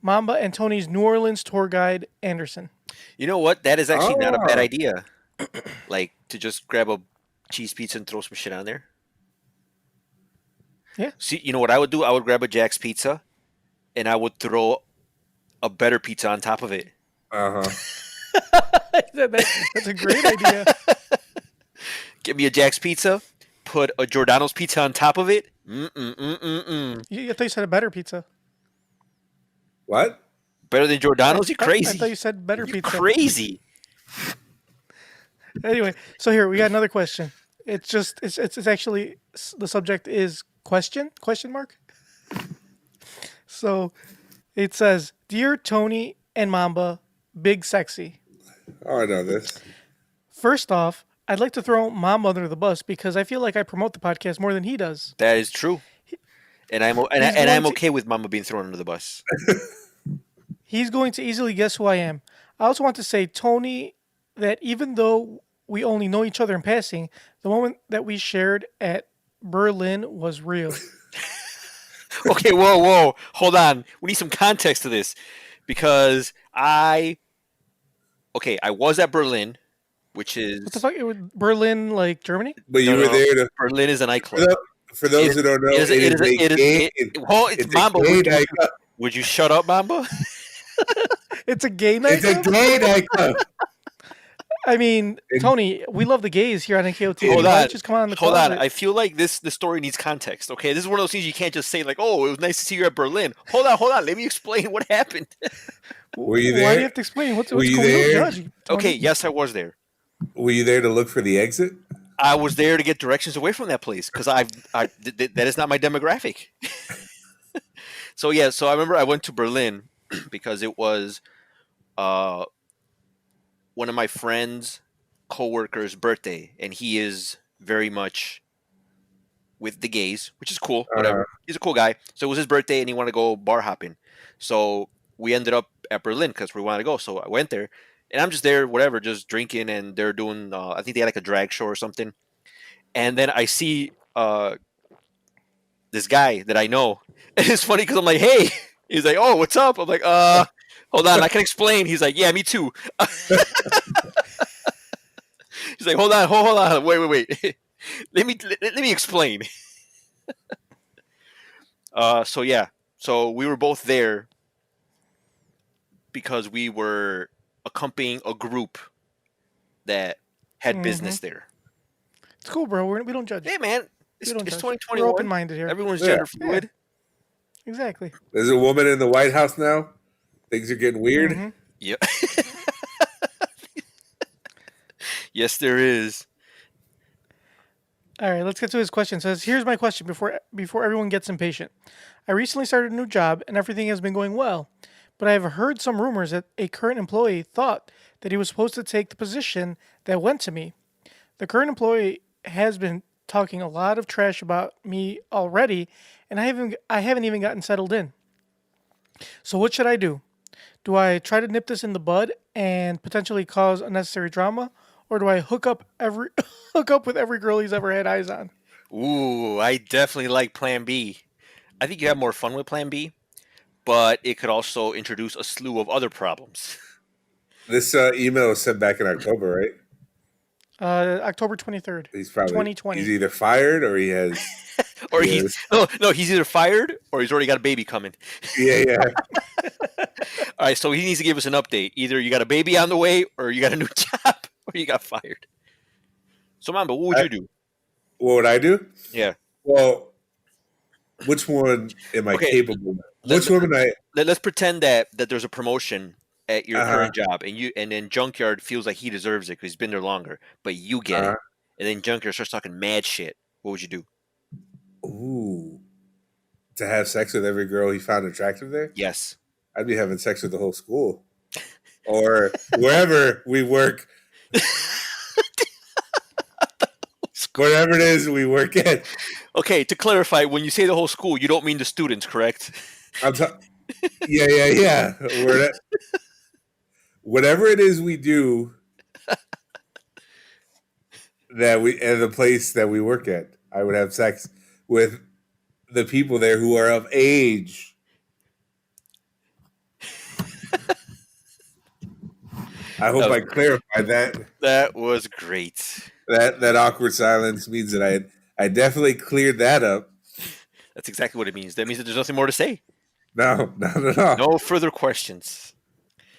Mamba and Tony's New Orleans tour guide, Anderson. You know what? That is actually not a bad Oh. idea. Like to just grab a cheese pizza and throw some shit on there. Yeah. See, you know what I would do? I would grab a Jack's Pizza, and I would throw a better pizza on top of it. Uh-huh. That's a great idea. Get me a Jack's Pizza, put a Giordano's pizza on top of it. I thought you said a better pizza. What? Better than Giordano's? You I crazy? thought you said better You pizza. crazy? Anyway, so here we got another question. It's actually the subject is question mark. So it says, "Dear Tony and Mamba, big sexy. Oh, I know this. First off, I'd like to throw Mamba under the bus because I feel like I promote the podcast more than he does. That is true. And He's going I'm to okay with Mama being thrown under the bus. he's going to easily guess who I am. I also want to say, Tony, that even though we only know each other in passing, the moment that we shared at Berlin was real. Okay, whoa, hold on. We need some context to this because I was at Berlin, which What the is fuck? It was Berlin, like Germany? But you were there to. Berlin is a For, nightclub. for those who don't know, It is a gay. it's It's a Mamba. gay nightclub. Would you shut up, Mamba? It's a gay It's a nightclub? gay nightclub. I mean, Tony, we love the gays here on NKOTP. Hold Why on. don't you just come on the Hold on. closet? I feel like the story needs context. Okay, this is one of those things you can't just say like, "Oh, it was nice to see you at Berlin." Hold on. Let me explain what happened. Were you Why there? do you have to explain? What's Were cool? you We don't there? judge you, Tony. Okay, yes, I was there. Were you there to look for the exit? I was there to get directions away from that place because that is not my demographic. So I remember I went to Berlin because it was one of my friend's coworker's birthday, and he is very much with the gays, which is cool. Whatever, he's a cool guy. So it was his birthday, and he wanted to go bar hopping. So we ended up at Berlin because we wanted to go. So I went there, and I'm just there, whatever, just drinking, and they're doing. I think they had like a drag show or something. And then I see this guy that I know. And it's funny because I'm like, hey. He's like, oh, what's up? I'm like, hold on, I can explain. He's like, yeah, me too. He's like, hold on, wait. let me explain. So we were both there because we were accompanying a group that had business there. It's cool, bro. We don't judge. Hey, man, it's We don't judge. 2021. We're open-minded here. Everyone's Yeah. gender fluid. Exactly. There's a woman in the White House now. Things are getting weird. Mm-hmm. Yep. Yes, there is. All right, let's get to his question. It says, here's my question before everyone gets impatient. I recently started a new job and everything has been going well, but I have heard some rumors that a current employee thought that he was supposed to take the position that went to me. The current employee has been talking a lot of trash about me already, and I haven't even gotten settled in. So what should I do? Do I try to nip this in the bud and potentially cause unnecessary drama, or do I hook up with every girl he's ever had eyes on? Ooh, I definitely like Plan B. I think you have more fun with Plan B, but it could also introduce a slew of other problems. This email was sent back in October, right? October 23rd, He's probably 2020. He's either fired or he has. Or Yes. he's either fired or he's already got a baby coming. Yeah. All right, so he needs to give us an update. Either you got a baby on the way, or you got a new job, or you got fired. So, Mamba, what would you do? What would I do? Yeah. Well, which one am I Okay. capable of? Which one am I? Let's pretend that there's a promotion at your Uh-huh. current job, and then Junkyard feels like he deserves it because he's been there longer, but you get it, and then Junkyard starts talking mad shit. What would you do? Ooh. To have sex with every girl he found attractive there? Yes. I'd be having sex with the whole school. Or wherever we work. Whatever it is we work at. Okay, to clarify, when you say the whole school, you don't mean the students, correct? Yeah. Whatever it is we do and the place that we work at, I would have sex with the people there who are of age. I hope I clarified that. That was great. That awkward silence means that I definitely cleared that up. That's exactly what it means. That means that there's nothing more to say. No, not at all. No further questions.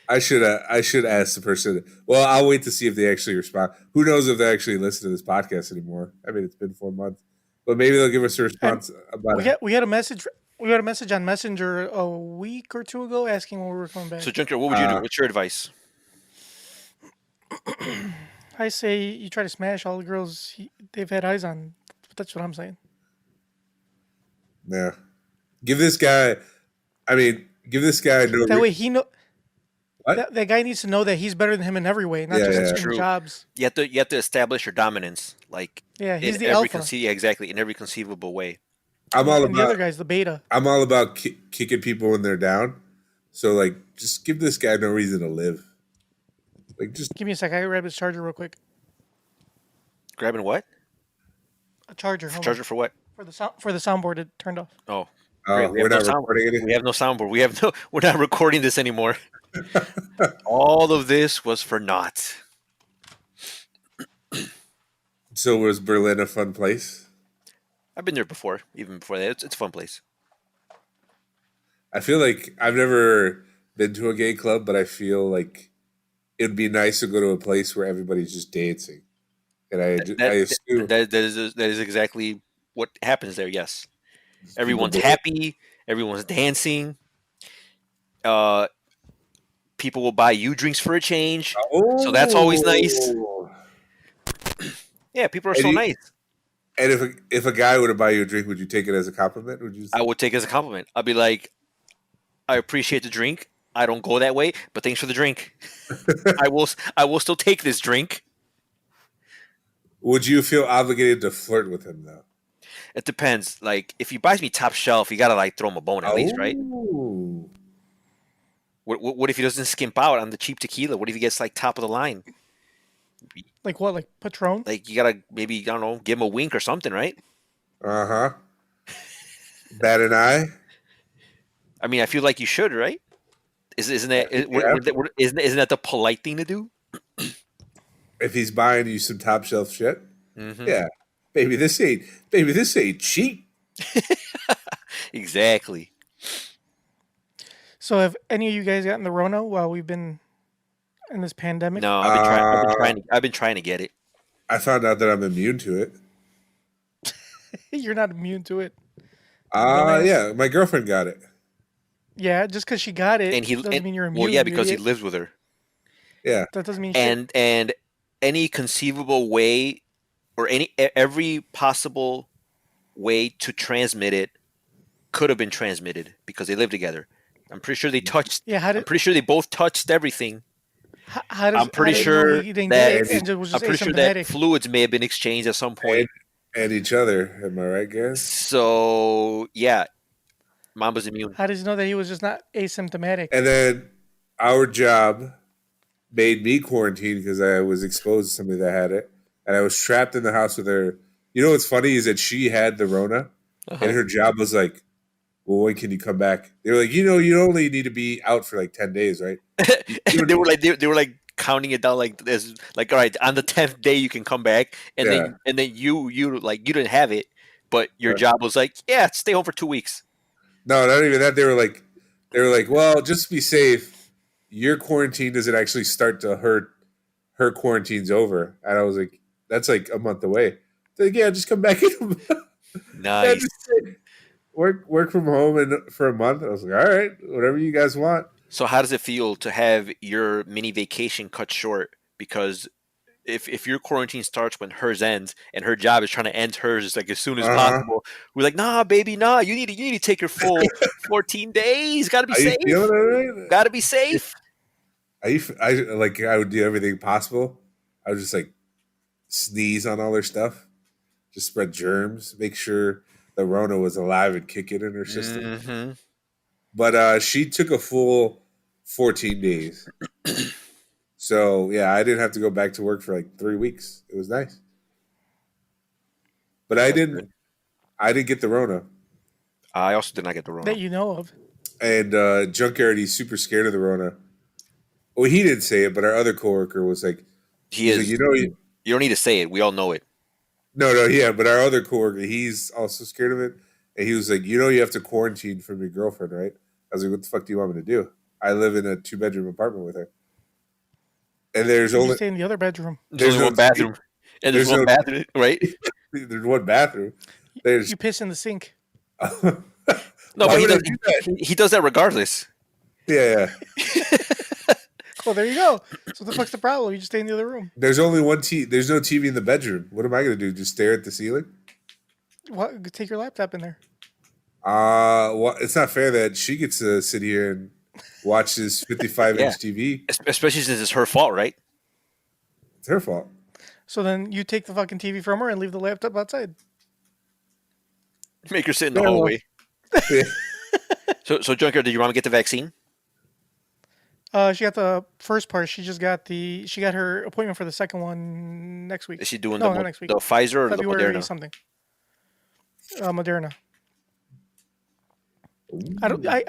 I should ask the person. Well, I'll wait to see if they actually respond. Who knows if they actually listen to this podcast anymore? I mean, it's been 4 months, but maybe they'll give us a response about it. We had a message. We got a message on Messenger a week or two ago asking when we were coming back. So, Junker, what would you do? What's your advice? I say you try to smash all the girls they've had eyes on. That's what I'm saying. Yeah. Give this guy. I mean, give this guy no. That way he know What? that guy needs to know that he's better than him in every way, not Yeah, just yeah. in True. jobs. You have to establish your dominance, like Yeah, he's in the every alpha, exactly in every conceivable way. I'm all and the other about. guy's the beta. I'm all about kicking people when they're down. So like, just give this guy no reason to live. Like, just Give me a sec. I gotta grab his charger real quick. Grabbing what? A charger. Hold Charger on. for what? For the soundboard it turned off. Oh, oh, great. We we're have no not sound. recording anything. We have no soundboard. We're not recording this anymore. All of this was for naught. So was Berlin a fun place? I've been there before, even before that. It's a fun place. I feel like I've never been to a gay club, but I feel like it'd be nice to go to a place where everybody's just dancing. And I assume that is exactly what happens there. Yes, everyone's people- happy. Everyone's dancing. People will buy you drinks for a change. So that's always nice. Oh. Yeah, people are And so you- nice. And if a guy were to buy you a drink, would you take it as a compliment? Would you? I would take it as a compliment. I'd be like, I appreciate the drink. I don't go that way, but thanks for the drink. I will still take this drink. Would you feel obligated to flirt with him though? It depends. Like, if he buys me top shelf, you gotta like throw him a bone at least, right? Oh. What if he doesn't skimp out on the cheap tequila? What if he gets like top of the line? Like what? Like Patron? Like, you gotta maybe, I don't know, give him a wink or something, right? Uh huh. Bat an eye. I mean, I feel like you should, right? Isn't that Yeah. isn't that the polite thing to do? If he's buying you some top shelf shit, Mm-hmm. yeah, baby, this ain't cheap. Exactly. So have any of you guys gotten the Rona while we've been in this pandemic? No, I've been trying to get it. I found out that I'm immune to it. You're not immune to it. Yeah, my girlfriend got it. Yeah, just because she got it And he doesn't and- mean you're immune. well, yeah, you because he idiot. lives with her. Yeah, That doesn't mean shit. And any conceivable way or every possible way to transmit it could have been transmitted because they live together. I'm pretty sure they touched. Yeah, how I'm did? pretty sure they both touched everything. How does? I'm pretty how did you know sure he didn't that get it and was I'm just pretty sure that asymptomatic? fluids may have been exchanged at some point. and each other. Am I right, guys? So yeah, Mamba's immune. How does he know that he was just not asymptomatic? And then our job made me quarantine because I was exposed to somebody that had it, and I was trapped in the house with her. You know what's funny is that she had the Rona, Uh-huh. and her job was like, "Well, when can you come back?" They were like, you only need to be out for like 10 days, right?" they were like counting it down like this, like, all right, on the 10th day you can come back, and then you like you didn't have it, but your Right. job was like, yeah, stay home for 2 weeks. No, not even that. They were like, well, just to be safe, your quarantine doesn't actually start till her quarantine's over. And I was like, that's like a month away. They're like, yeah, just come back in. Yeah, Nice. just work from home and for a month. I was like, all right, whatever you guys want. So how does it feel to have your mini vacation cut short? Because if your quarantine starts when hers ends, and her job is trying to end hers like as soon as Uh-huh. possible, we're like, nah, baby, nah, you need to take your full 14 days. Got to be Are you safe. feeling all right? Got to be safe. I would do everything possible. I would just like sneeze on all her stuff, just spread germs, make sure the Rona was alive and kicking in her system. Mm-hmm. But she took a full 14 days. So yeah, I didn't have to go back to work for like 3 weeks. It was nice. But I didn't get the Rona. I also did not get the Rona. That you know of. And Junkyard, he's super scared of the Rona. Well, he didn't say it, but our other coworker was like, He he's is. like, You don't need to say it. We all know it. No, yeah, but our other coworker, he's also scared of it. And he was like, you have to quarantine from your girlfriend, right? I was like, what the fuck do you want me to do? I live in a 2-bedroom apartment with her. And there's You only stay in the other bedroom. There's no one bathroom. And there's there's one no- bathroom, right? there's one bathroom. There's You piss in the sink. No, Why but he would I does, do that? he does that regardless. Yeah. Well, there you go. So the fuck's the problem? You just stay in the other room. There's only one TV. There's no TV in the bedroom. What am I gonna do? Just stare at the ceiling? What? Take your laptop in there. Well, it's not fair that she gets to sit here and watch this 55-inch TV. Especially since it's her fault, right? It's her fault. So then you take the fucking TV from her and leave the laptop outside. Make her sit in the Yeah, well- hallway. Yeah. So Junkyard, did your mom get the vaccine? She got the first part. She got her appointment for the second one next week. Is she doing not next week. the Pfizer or February the Moderna? something. Moderna.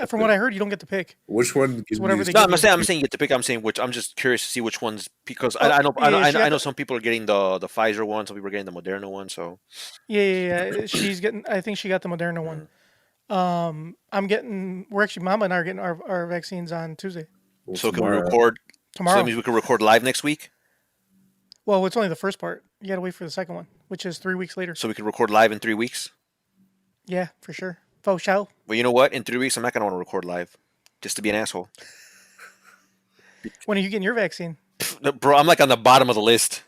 From what I heard, you don't get to pick. Which one? It's whatever they No, give I'm saying you get to pick. I'm saying which. I'm just curious to see which ones because I know I know some people are getting the Pfizer one, some people are getting the Moderna one. So Yeah. She's getting. I think she got the Moderna one. We're actually Mama and I are getting our vaccines on Tuesday. Well, so can we tomorrow. record Tomorrow. So that means we can record live next week. Well, it's only the first part. You got to wait for the second one, which is 3 weeks later. So we can record live in 3 weeks. Yeah, for sure. Faux show. Well, you know what? In 3 weeks, I'm not gonna want to record live, just to be an asshole. When are you getting your vaccine? Bro, I'm like on the bottom of the list.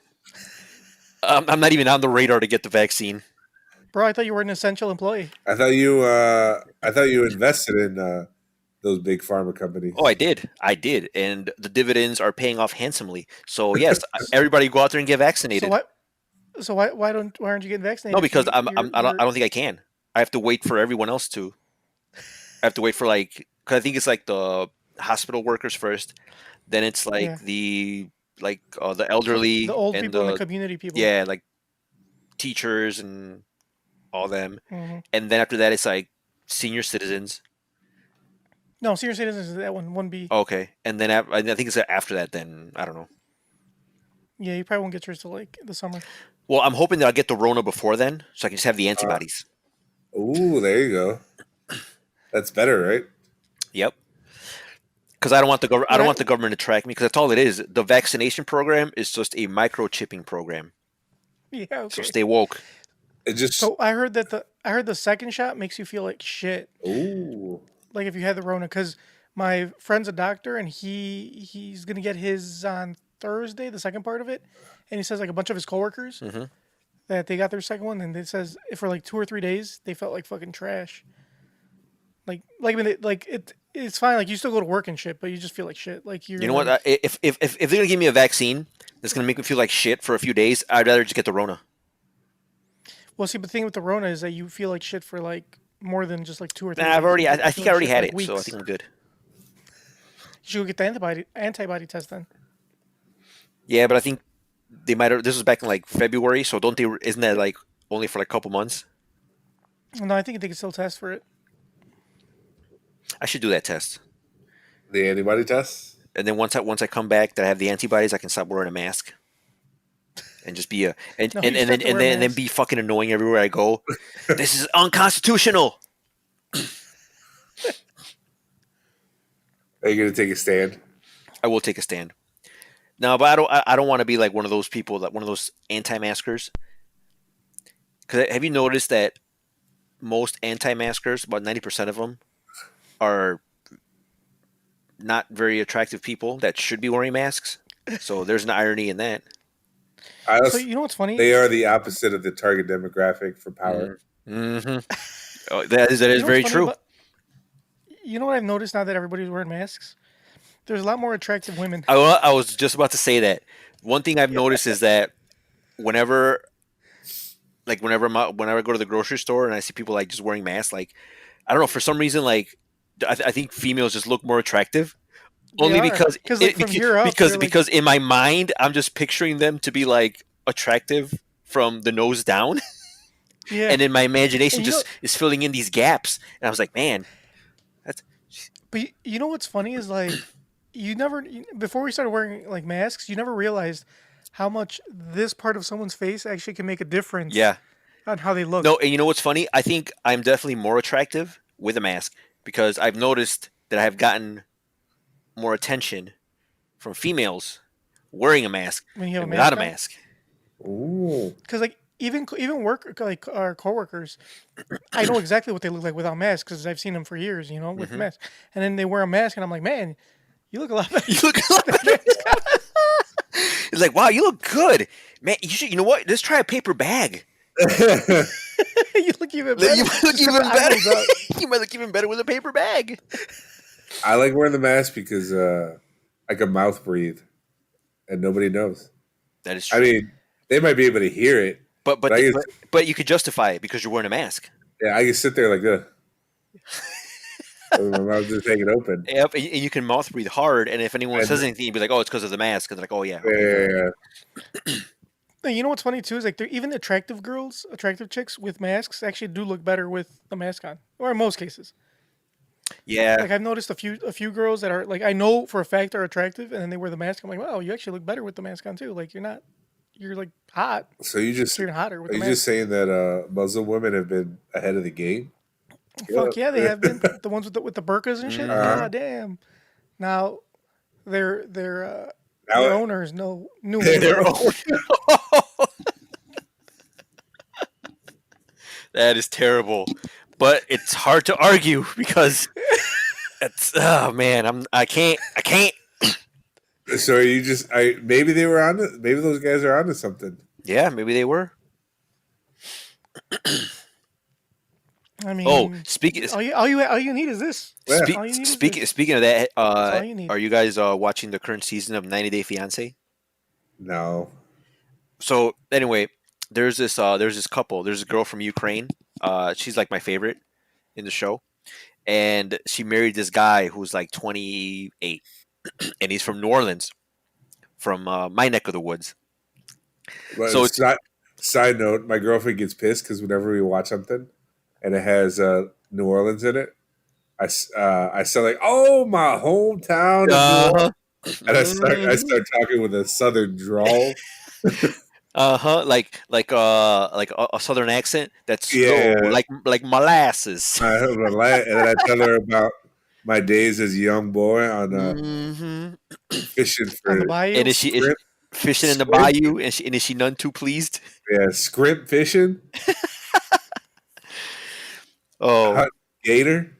I'm not even on the radar to get the vaccine. Bro, I thought you were an essential employee. I thought you invested in those big pharma companies. Oh, I did, and the dividends are paying off handsomely. So yes, everybody go out there and get vaccinated. So why aren't you getting vaccinated? No, because I don't think I can. I have to wait for everyone else to. I have to wait for because I think it's like the hospital workers first, then it's like the elderly, the old and people and the community people. Yeah, like teachers and all them, Mm-hmm. and then after that it's like senior citizens. No, senior citizens is that one 1B. Okay, and then I think it's after that. Then I don't know. Yeah, you probably won't get yours till like the summer. Well, I'm hoping that I'll get the Rona before then, so I can just have the antibodies. Ooh, there you go. That's better, right? Yep. Because I don't want the government to track me. Because that's all it is. The vaccination program is just a microchipping program. Yeah. Okay. So stay woke. It just So I heard that the second shot makes you feel like shit. ooh. Like if you had the Rona, because my friend's a doctor and he's gonna get his on Thursday, the second part of it, and he says like a bunch of his coworkers that they got their second one, and it says for like 2 or 3 days they felt like fucking trash. I mean, it's fine. Like you still go to work and shit, but you just feel like shit. Like You know what? If they're gonna give me a vaccine that's gonna make me feel like shit for a few days, I'd rather just get the Rona. Well, see, but the thing with the Rona is that you feel like shit for like more than just like 2 or 3 Nah, days. I've already. I You think feel I like already shit had for, like, it, so I weeks. think I'm good. You should go get the antibody test then. Yeah, but I think they might have. This was back in like February, so don't they? Isn't that like only for like a couple months? No, I think they can still test for it. I should do that test, The antibody test? and then once I come back that I have the antibodies, I can stop wearing a mask, and just be No, you and just have to wear a then mask. be fucking annoying everywhere I go. This is unconstitutional. Are you gonna take a stand? I will take a stand. No, but I don't want to be like one of those people one of those anti-maskers. Because have you noticed that most anti-maskers, about 90% of them, are not very attractive people that should be wearing masks. So there's an irony in that. I So also, you know what's funny? they are the opposite of the target demographic for power. Mm-hmm. Oh, that is You know what's very funny true. You know what I've noticed now that everybody's wearing masks? There's a lot more attractive women. I was just about to say that. One thing I've noticed is that whenever I go to the grocery store and I see people like just wearing masks, like I don't know, for some reason, like I think females just look more attractive. Only They are. because 'Cause, like, from here up, they're, like- because in my mind I'm just picturing them to be like attractive from the nose down, Yeah. and then my imagination And you just is filling in these gaps, and I was like, man, But you know what's funny is like before we started wearing like masks, you never realized how much this part of someone's face actually can make a difference. yeah. On how they look. No, and you know what's funny? I think I'm definitely more attractive with a mask because I've noticed that I've gotten more attention from females wearing a mask When you have than a without a mask mask. Ooh. Because like even work like our coworkers, I know exactly what they look like without masks because I've seen them for years. You know, with masks, and then they wear a mask, and I'm like, man, you look a lot better. You look a lot better. It's like, wow, you look good, man. You should. You know what? Let's try a paper bag. You look even better. You might look Just put even the better. eyebrows up. You might look even better with a paper bag. I like wearing the mask because I can mouth breathe and nobody knows. That is I true. mean, they might be able to hear it, But but I guess but you could justify it because you're wearing a mask. yeah, I can sit there like with my mouth just hanging open. Yep, and you can mouth breathe hard, and if anyone And says anything, you'd be like, "Oh, it's because of the mask." And they're like, "Oh yeah, yeah, okay, got it." yeah, And you know what's funny too is like even attractive girls, attractive chicks with masks actually do look better with the mask on, or in most cases. Yeah, Like I've noticed a few girls that are like I know for a fact are attractive, and then they wear the mask. I'm like, wow, you actually look better with the mask on too. Like you're like hot. So you just You're hotter with are the you mask. just saying that Muslim women have been ahead of the game? Fuck yeah, they have been the ones with the burkas and shit. Mhm. God damn. Now their Now, owners knew what was Their up. own. That is terrible, but it's hard to argue because it's oh man, I can't. so are you just I maybe they were on it. Maybe those guys are onto something. Yeah, maybe they were. I Oh, mean, speaking all you need is this. Yeah. All you need is speaking this. speaking of that, That's all you need. are you guys watching the current season of 90 Day Fiance? No. So anyway, there's this couple. There's a girl from Ukraine. She's like my favorite in the show, and she married this guy who's like 28, and he's from New Orleans, from my neck of the woods. But So it's side note, my girlfriend gets pissed because whenever we watch something and it has New Orleans in it, I sound like, oh, my hometown of New Orleans. uh And I start talking with a southern drawl. like a southern accent that's slow, Yeah. like molasses. And then I tell her about my days as a young boy on Hmm. fishing On the for bayou. And is scrimp, fishing in the scrimp, bayou, and is she none too pleased? yeah, scrimp fishing, Oh, hunt gator.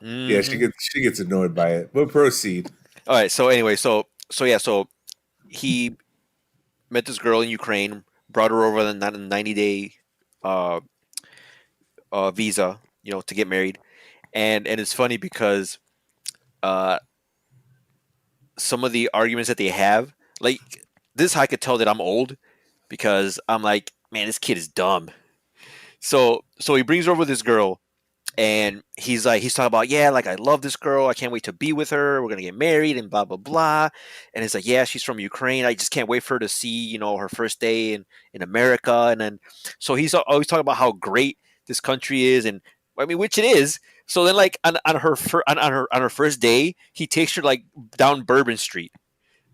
Yeah, mhm. she gets annoyed by it. But proceed. All right. So anyway, so he met this girl in Ukraine, brought her over on a 90-day uh, visa, to get married, and it's funny because uh, some of the arguments that they have, like this, I could tell that I'm old because I'm like, man, this kid is dumb. So he brings over this girl, and he's talking about, yeah, like I love this girl, I can't wait to be with her, we're gonna get married and blah blah blah. And it's like, yeah, she's from Ukraine, I just can't wait for her to see her first day in America. And then so he's always talking about how great this country is, and I mean, which it is. So then, like on her first day, he takes her like down Bourbon Street,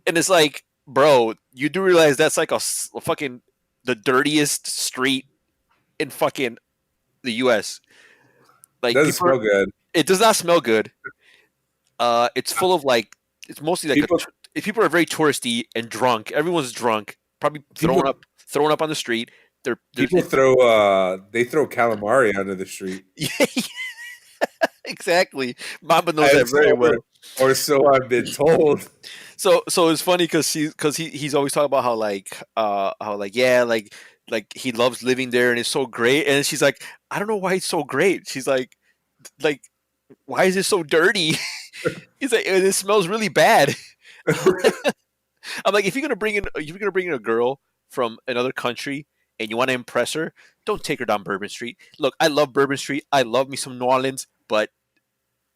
and it's like, bro, you do realize that's like a fucking the dirtiest street in fucking the U.S. Like Doesn't people, smell good. it does not smell good. It's full of like it's mostly like People people are very touristy and drunk. Everyone's drunk, probably people throwing up on the street. They're people throw they throw calamari onto the street. yeah, exactly. Mamba knows And that very well. or so I've been told. So it's funny because he's always talking about how like yeah, like he loves living there and it's so great. And she's like, I don't know why it's so great. She's like why is it so dirty? He's like, it smells really bad. I'm like, if you're gonna bring in a girl from another country and you want to impress her, don't take her down Bourbon Street. Look, I love Bourbon Street. I love me some New Orleans, but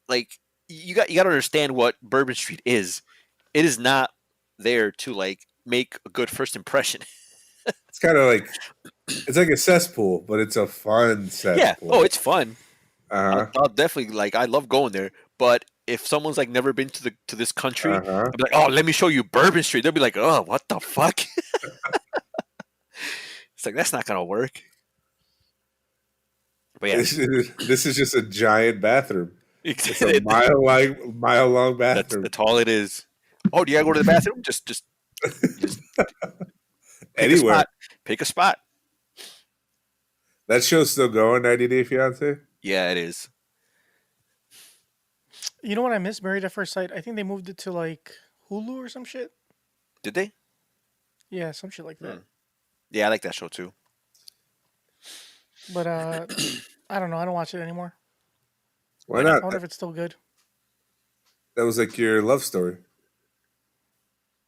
like, you got to understand what Bourbon Street is. It is not there to like make a good first impression. It's kind of like it's like a cesspool, but it's a fun Yeah. Oh, cesspool. it's fun. Uh I'll definitely like. I love going there, but if someone's like never been to this huh. country, Uh huh. I'll be like, oh, let me show you Bourbon Street. They'll be like, oh, what the fuck? It's like that's not gonna work. But yeah, This is just a giant bathroom. It's a exactly. mile long bathroom. That's all it is. Oh, do you gotta go to the bathroom? Just pick a Anywhere. spot. Pick a spot. That show's still going. 90 Day Fiance. Yeah, it is. You know what I miss? Married at First Sight. I think they moved it to like Hulu or some shit. Did they? Yeah, some shit like that. Yeah, I like that show too. But I don't know. I don't watch it anymore. Why Why not? not? I wonder if it's still good. That was like your love story.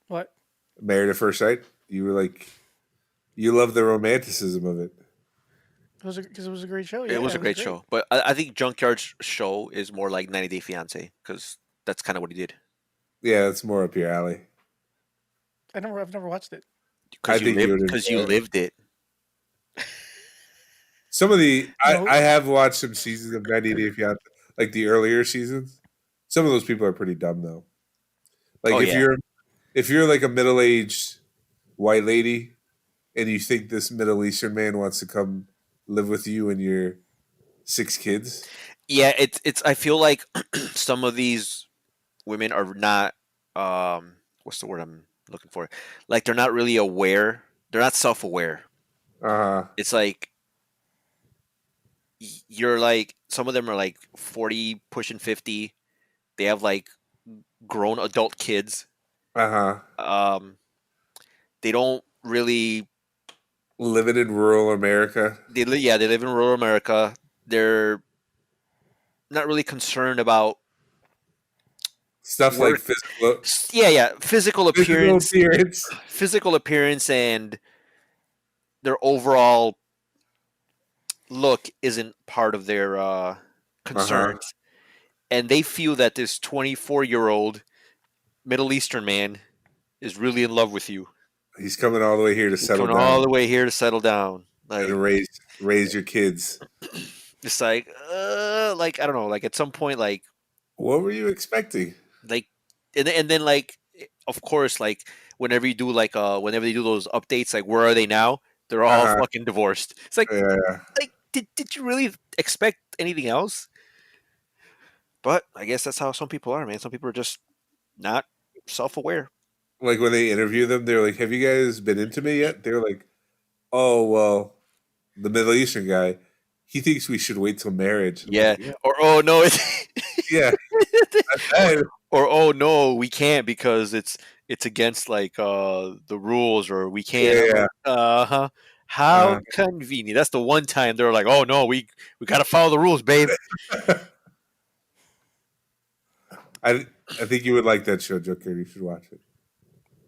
What? Married at First Sight. You were like, you love the romanticism of it. It was because it was a great show. It Yeah, was a great show, but I think Junkyard's show is more like 90 Day Fiance because that's kind of what he did. Yeah, it's more up your alley. I've never watched it. I think you would Because you enjoy it. lived it. Some of the No. I have watched some seasons of 90 Day Fiance, like the earlier seasons. Some of those people are pretty dumb though. Like Oh, if yeah. you're like a middle aged white lady and you think this Middle Eastern man wants to come live with you and your 6 kids, Yeah, it's. I feel like some of these women are not. What's the word I'm looking for? Like they're not really aware. They're not self-aware. uh It's like you're like some of them are like 40, pushing 50. They have like grown adult kids. uh Um, they don't really. living in rural America, Yeah, they live in rural America. They're not really concerned about stuff like work. physical Yeah, physical appearance. physical appearance, and their overall look isn't part of their Uh-huh. concerns, and they feel that this 24-year-old Middle Eastern man is really in love with you. He's coming all the way here to He's settle coming all down the way here to settle down. Like and raise your kids. it's like I don't know. Like at some point, What were you expecting? like and then like of course like whenever they do those updates, like where are they now, they're all Uh-huh. fucking divorced. It's like Yeah. did you really expect anything else? But I guess that's how some people are, man. Some people are just not self-aware. Like when they interview them, they're like, "Have you guys been intimate yet?" They're like, "Oh well, the Middle Eastern guy, he thinks we should wait till marriage." I'm Yeah, like, "Yeah, or oh no yeah, or, I- or oh no, we can't because it's against like the rules, or we can't. I'm yeah, like, uh-huh. How yeah." convenient. That's the one time they're like, oh no, we gotta follow the rules, babe. I think you would like that show, Joker. You should watch it.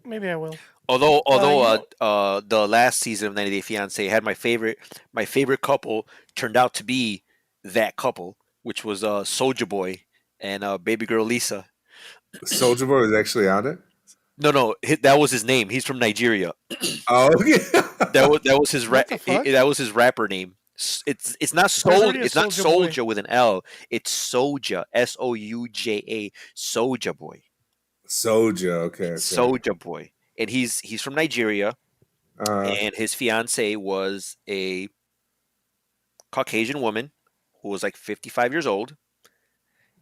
Maybe I will. Although You know, the last season of 90 Day Fiance had my favorite couple turned out to be that couple, which was Soldier Boy and baby girl Lisa. Soldier Boy was actually on it. No, that was his name. He's from Nigeria. Oh, yeah. That was his What the fuck? that was his rapper name. It's not There's already a it's not Soulja Boy. Soldier with an L. It's Soja, Souja, Soja Boy. Soja. Okay. Soja Boy. And he's from Nigeria, Uh, and his fiance was a Caucasian woman who was like 55 years old,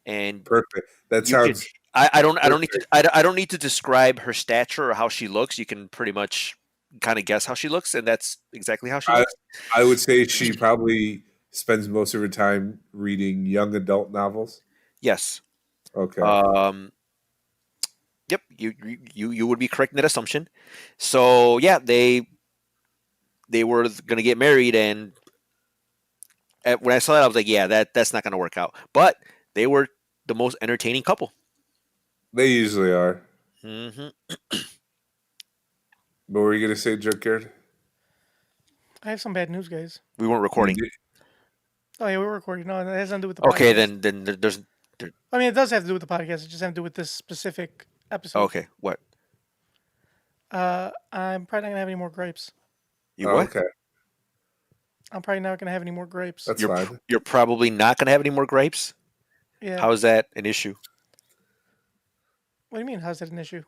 and perfect. That you can sounds I don't need to I don't need to describe her stature or how she looks. You can pretty much kind of guess how she looks, and that's exactly how she I, looks. I would say she probably spends most of her time reading young adult novels. Yes. Okay. Um, yep, you would be correct in that assumption. So yeah, they were going to get married, and when I saw that, I was like, yeah, that's not going to work out. But they were the most entertaining couple. They usually are. Hmm. But what were you going to say, Junkyard? I have some bad news, guys. We weren't recording. Oh yeah, we're recording. No, it has nothing to do with the Okay, podcast. then there's I mean, it does have to do with the podcast. It just has to do with this specific episode. okay. What I'm probably not gonna have any more grapes. you Oh, what? okay. I'm probably not gonna have any more grapes. That's fine. You're probably not going to have any more grapes. Yeah. How is that an issue? What do you mean? How's that an issue?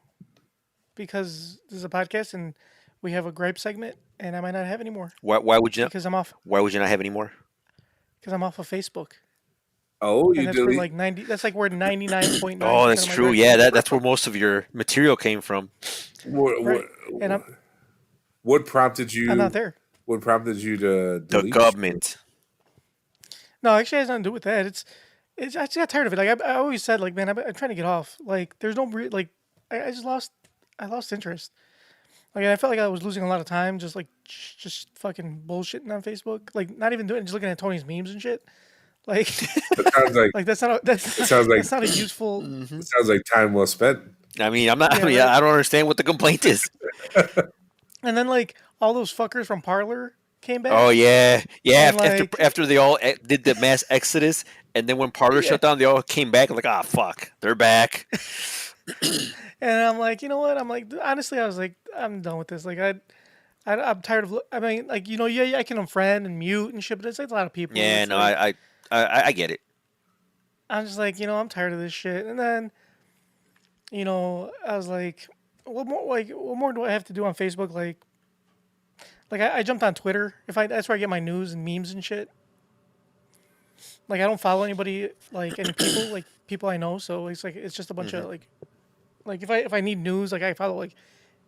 Because this is a podcast and we have a grape segment, and I might not have any more Why would you not, because I'm off. why would you not have any more? Because I'm off of Facebook, Oh, and you that's where delete? like 90. That's like where 99.9. Oh, that's true. Yeah, that's where most of your material came from. What, Right. And what prompted you? I'm not there. What prompted you to The delete? government. No, actually, it has nothing to do with that. It's I just got tired of it. Like I always said, like man, I'm trying to get off. Like there's no like I lost interest. Like I felt like I was losing a lot of time just fucking bullshitting on Facebook. Like not even doing, just looking at Tony's memes and shit. Like It sounds like like it sounds like that's not a useful. it sounds like time well spent. I mean, I'm not. Yeah, I mean, right. I don't understand what the complaint is. And then like all those fuckers from Parlor came Oh back, yeah, yeah. and After like after they all did the mass exodus, and then when Parlor yeah, shut down, they all came back. Like, ah, fuck, they're back. and I'm like, you know what? I'm like, honestly, I was like, I'm done with this. Like I'm tired of. I mean, like yeah, I can unfriend and mute and shit, but it's like a lot of people. Yeah, It's no, like I get it. I'm just like, I'm tired of this shit. And then, I was like, what more do I have to do on Facebook? Like I jumped on Twitter. That's where I get my news and memes and shit. Like I don't follow anybody, like any people, like people I know. So it's just a bunch of like if I need news, like I follow like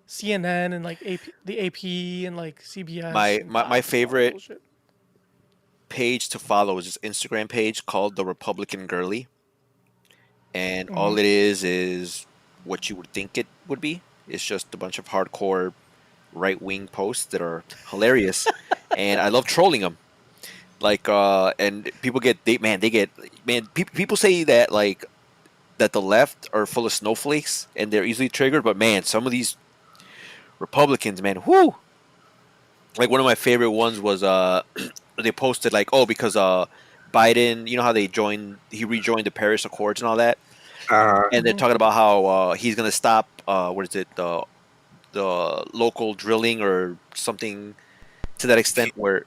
CNN and like the AP and like CBS. My and my, Fox my and all that favorite bullshit. page to follow is this Instagram page called the Republican Girly, and all Mhm. it is what you would think it would be. It's just a bunch of hardcore right wing posts that are hilarious, and I love trolling them. Like, and people get they get man. People say that like that the left are full of snowflakes and they're easily triggered, but man, some of these Republicans, man, whoo! Like one of my favorite ones was they posted like, oh, because Biden, you know how he rejoined the Paris Accords and all that, Uh, and they're talking about how he's gonna stop what is it the local drilling or something to that extent where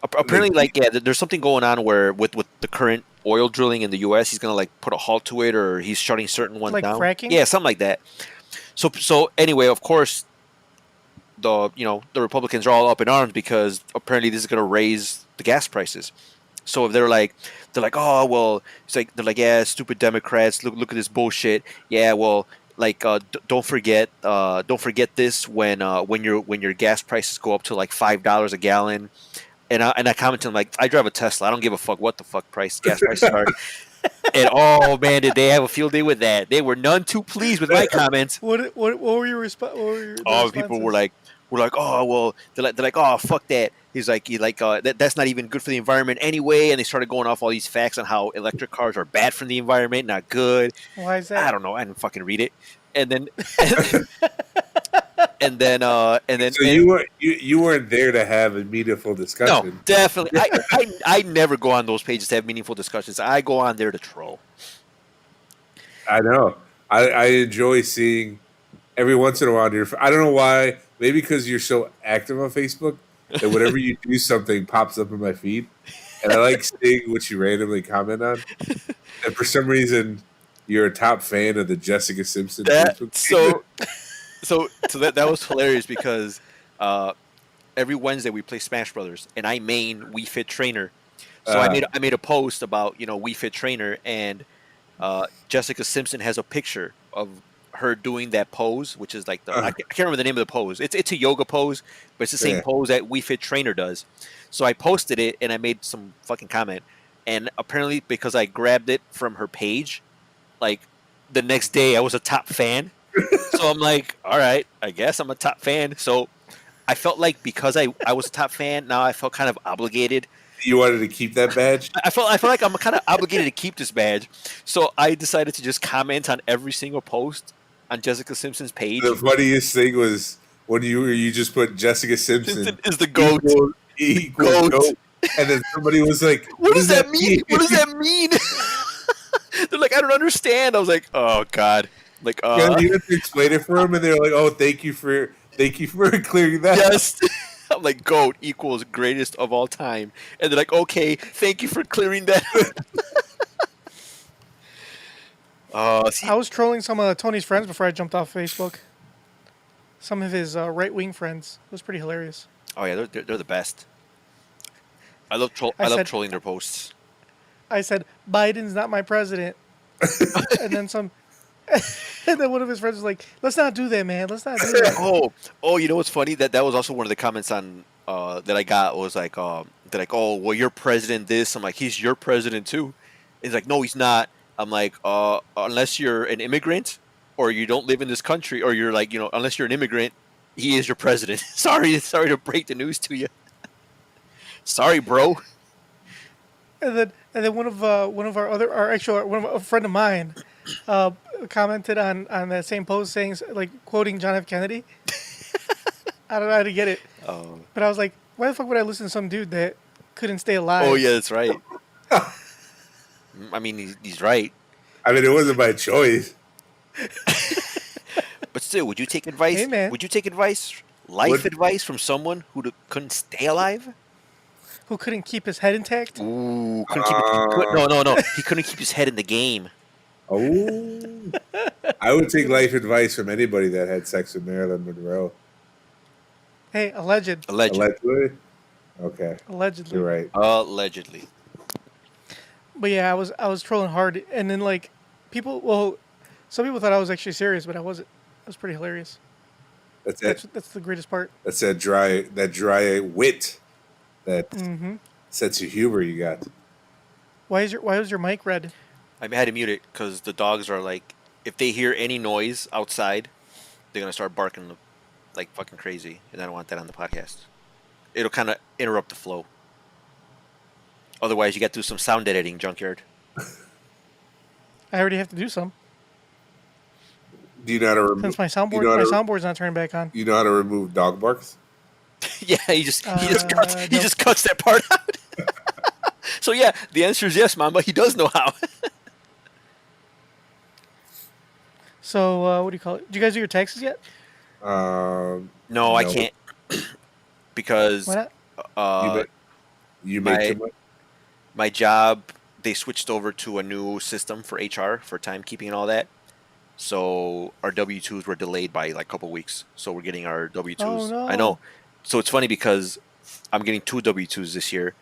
the, apparently like yeah there's something going on where with the current oil drilling in the US he's gonna like put a halt to it or he's shutting certain ones Like down, fracking. yeah, something like that. So anyway, of course the Republicans are all up in arms because apparently this is going to raise the gas prices. So if they're like, oh well, it's like they're like, yeah, stupid Democrats, look at this bullshit. Yeah, well, like don't forget this when your gas prices go up to like $5 a gallon. And I commented like, I drive a Tesla, I don't give a fuck what the fuck gas prices are. And oh man, did they have a field day with that? They were none too pleased with my comments. What were your what were the Oh, people responses? were like, oh well, they're like, oh fuck that. He's like, that's not even good for the environment anyway. And they started going off all these facts on how electric cars are bad for the environment, not good. Why is I that? don't know. I didn't fucking read it. And then and then so you weren't there to have a meaningful no, discussion. definitely. I never go on those pages to have meaningful discussions. I go on there to troll. I know. I enjoy seeing every once in a while. I don't know why. Maybe because you're so active on Facebook that whenever you do something pops up in my feed, and I like seeing what you randomly comment on. And for some reason, you're a top fan of the Jessica Simpson That Facebook page. so that was hilarious because uh, every Wednesday we play Smash Brothers, and I main Wii Fit Trainer. So I made a post about Wii Fit Trainer, and Jessica Simpson has a picture of her doing that pose, which is like I can't remember the name of the pose. It's a yoga pose, but it's the same Yeah. pose that Wii Fit Trainer does. So I posted it and I made some fucking comment, and apparently because I grabbed it from her page, like the next day I was a top fan. So I'm like, all right, I guess I'm a top fan. So I felt like because I was a top fan, now I felt kind of obligated. You wanted to keep that badge? I felt like I'm kind of obligated to keep this badge. So I decided to just comment on every single post on Jessica Simpson's page. The funniest thing was when you just put Jessica Simpson Simpson is the goat. equals Goat. goat. And then somebody was like, What does that mean? What does that mean? They're like, I don't understand. I was like, oh god. Like, Yeah, you have to explain it for them, and they're like, "Oh, thank you for clearing that." yes. I'm like, goat equals greatest of all time. And they're like, okay, thank you for clearing that. See, I was trolling some of Tony's friends before I jumped off Facebook. Some of his right wing friends. It was pretty hilarious. oh yeah, they're the best. I I love said trolling their posts. I said Biden's not my president, and then some, and then one of his friends was like, "Let's not do that, man. Let's not do that." Oh, you know what's funny? That was also one of the comments on that I got was like, they're like, oh, well, your president this. I'm like, he's your president too. He's like, no, he's not. I'm like, unless you're an immigrant or you don't live in this country, or you're like, unless you're an immigrant, He is your president. Sorry to break the news to you. Sorry, bro. And then one of our other, our actual, a friend of mine, uh, commented on that same post saying, like, quoting John F. Kennedy. I don't know how to get it, Oh, but I was like, why the fuck would I listen to some dude that couldn't stay alive? oh yeah, that's right. I mean, he's right. I mean, it wasn't by choice. But still, would you take advice? Hey, man. Would you take advice, life What? advice from someone who couldn't stay alive? Who couldn't keep his head intact? Ooh, couldn't keep. No. He couldn't keep his head in the game. Oh, I would take life advice from anybody that had sex with Marilyn Monroe. Hey, alleged. Allegedly. Okay, Allegedly. you're right. Allegedly. But yeah, I was trolling hard, and then like some people thought I was actually serious, but I wasn't. It was pretty hilarious. That's it. That's the greatest part. That's that dry wit, that Mm-hmm. sense of humor you got. Why was your mic red? I had to mute it because the dogs are like, if they hear any noise outside, they're gonna start barking like fucking crazy, and I don't want that on the podcast. It'll kind of interrupt the flow. Otherwise, you got to do some sound editing, Junkyard. I already have to do some Do you know how to remove? since my you know how to, soundboard's not turning back on. You know how to remove dog barks? Yeah, he just cuts no. he just cuts that part out. So yeah, the answer is yes, Mamba. He does know how. So what do you call it? Did you guys do your taxes yet? No, I can't because Why not? You make my- too much. my job, they switched over to a new system for HR for timekeeping and all that. So our W-2s were delayed by like a couple weeks. So we're getting our W-2s. Oh, no. I know. So it's funny because I'm getting 2 W-2s this year,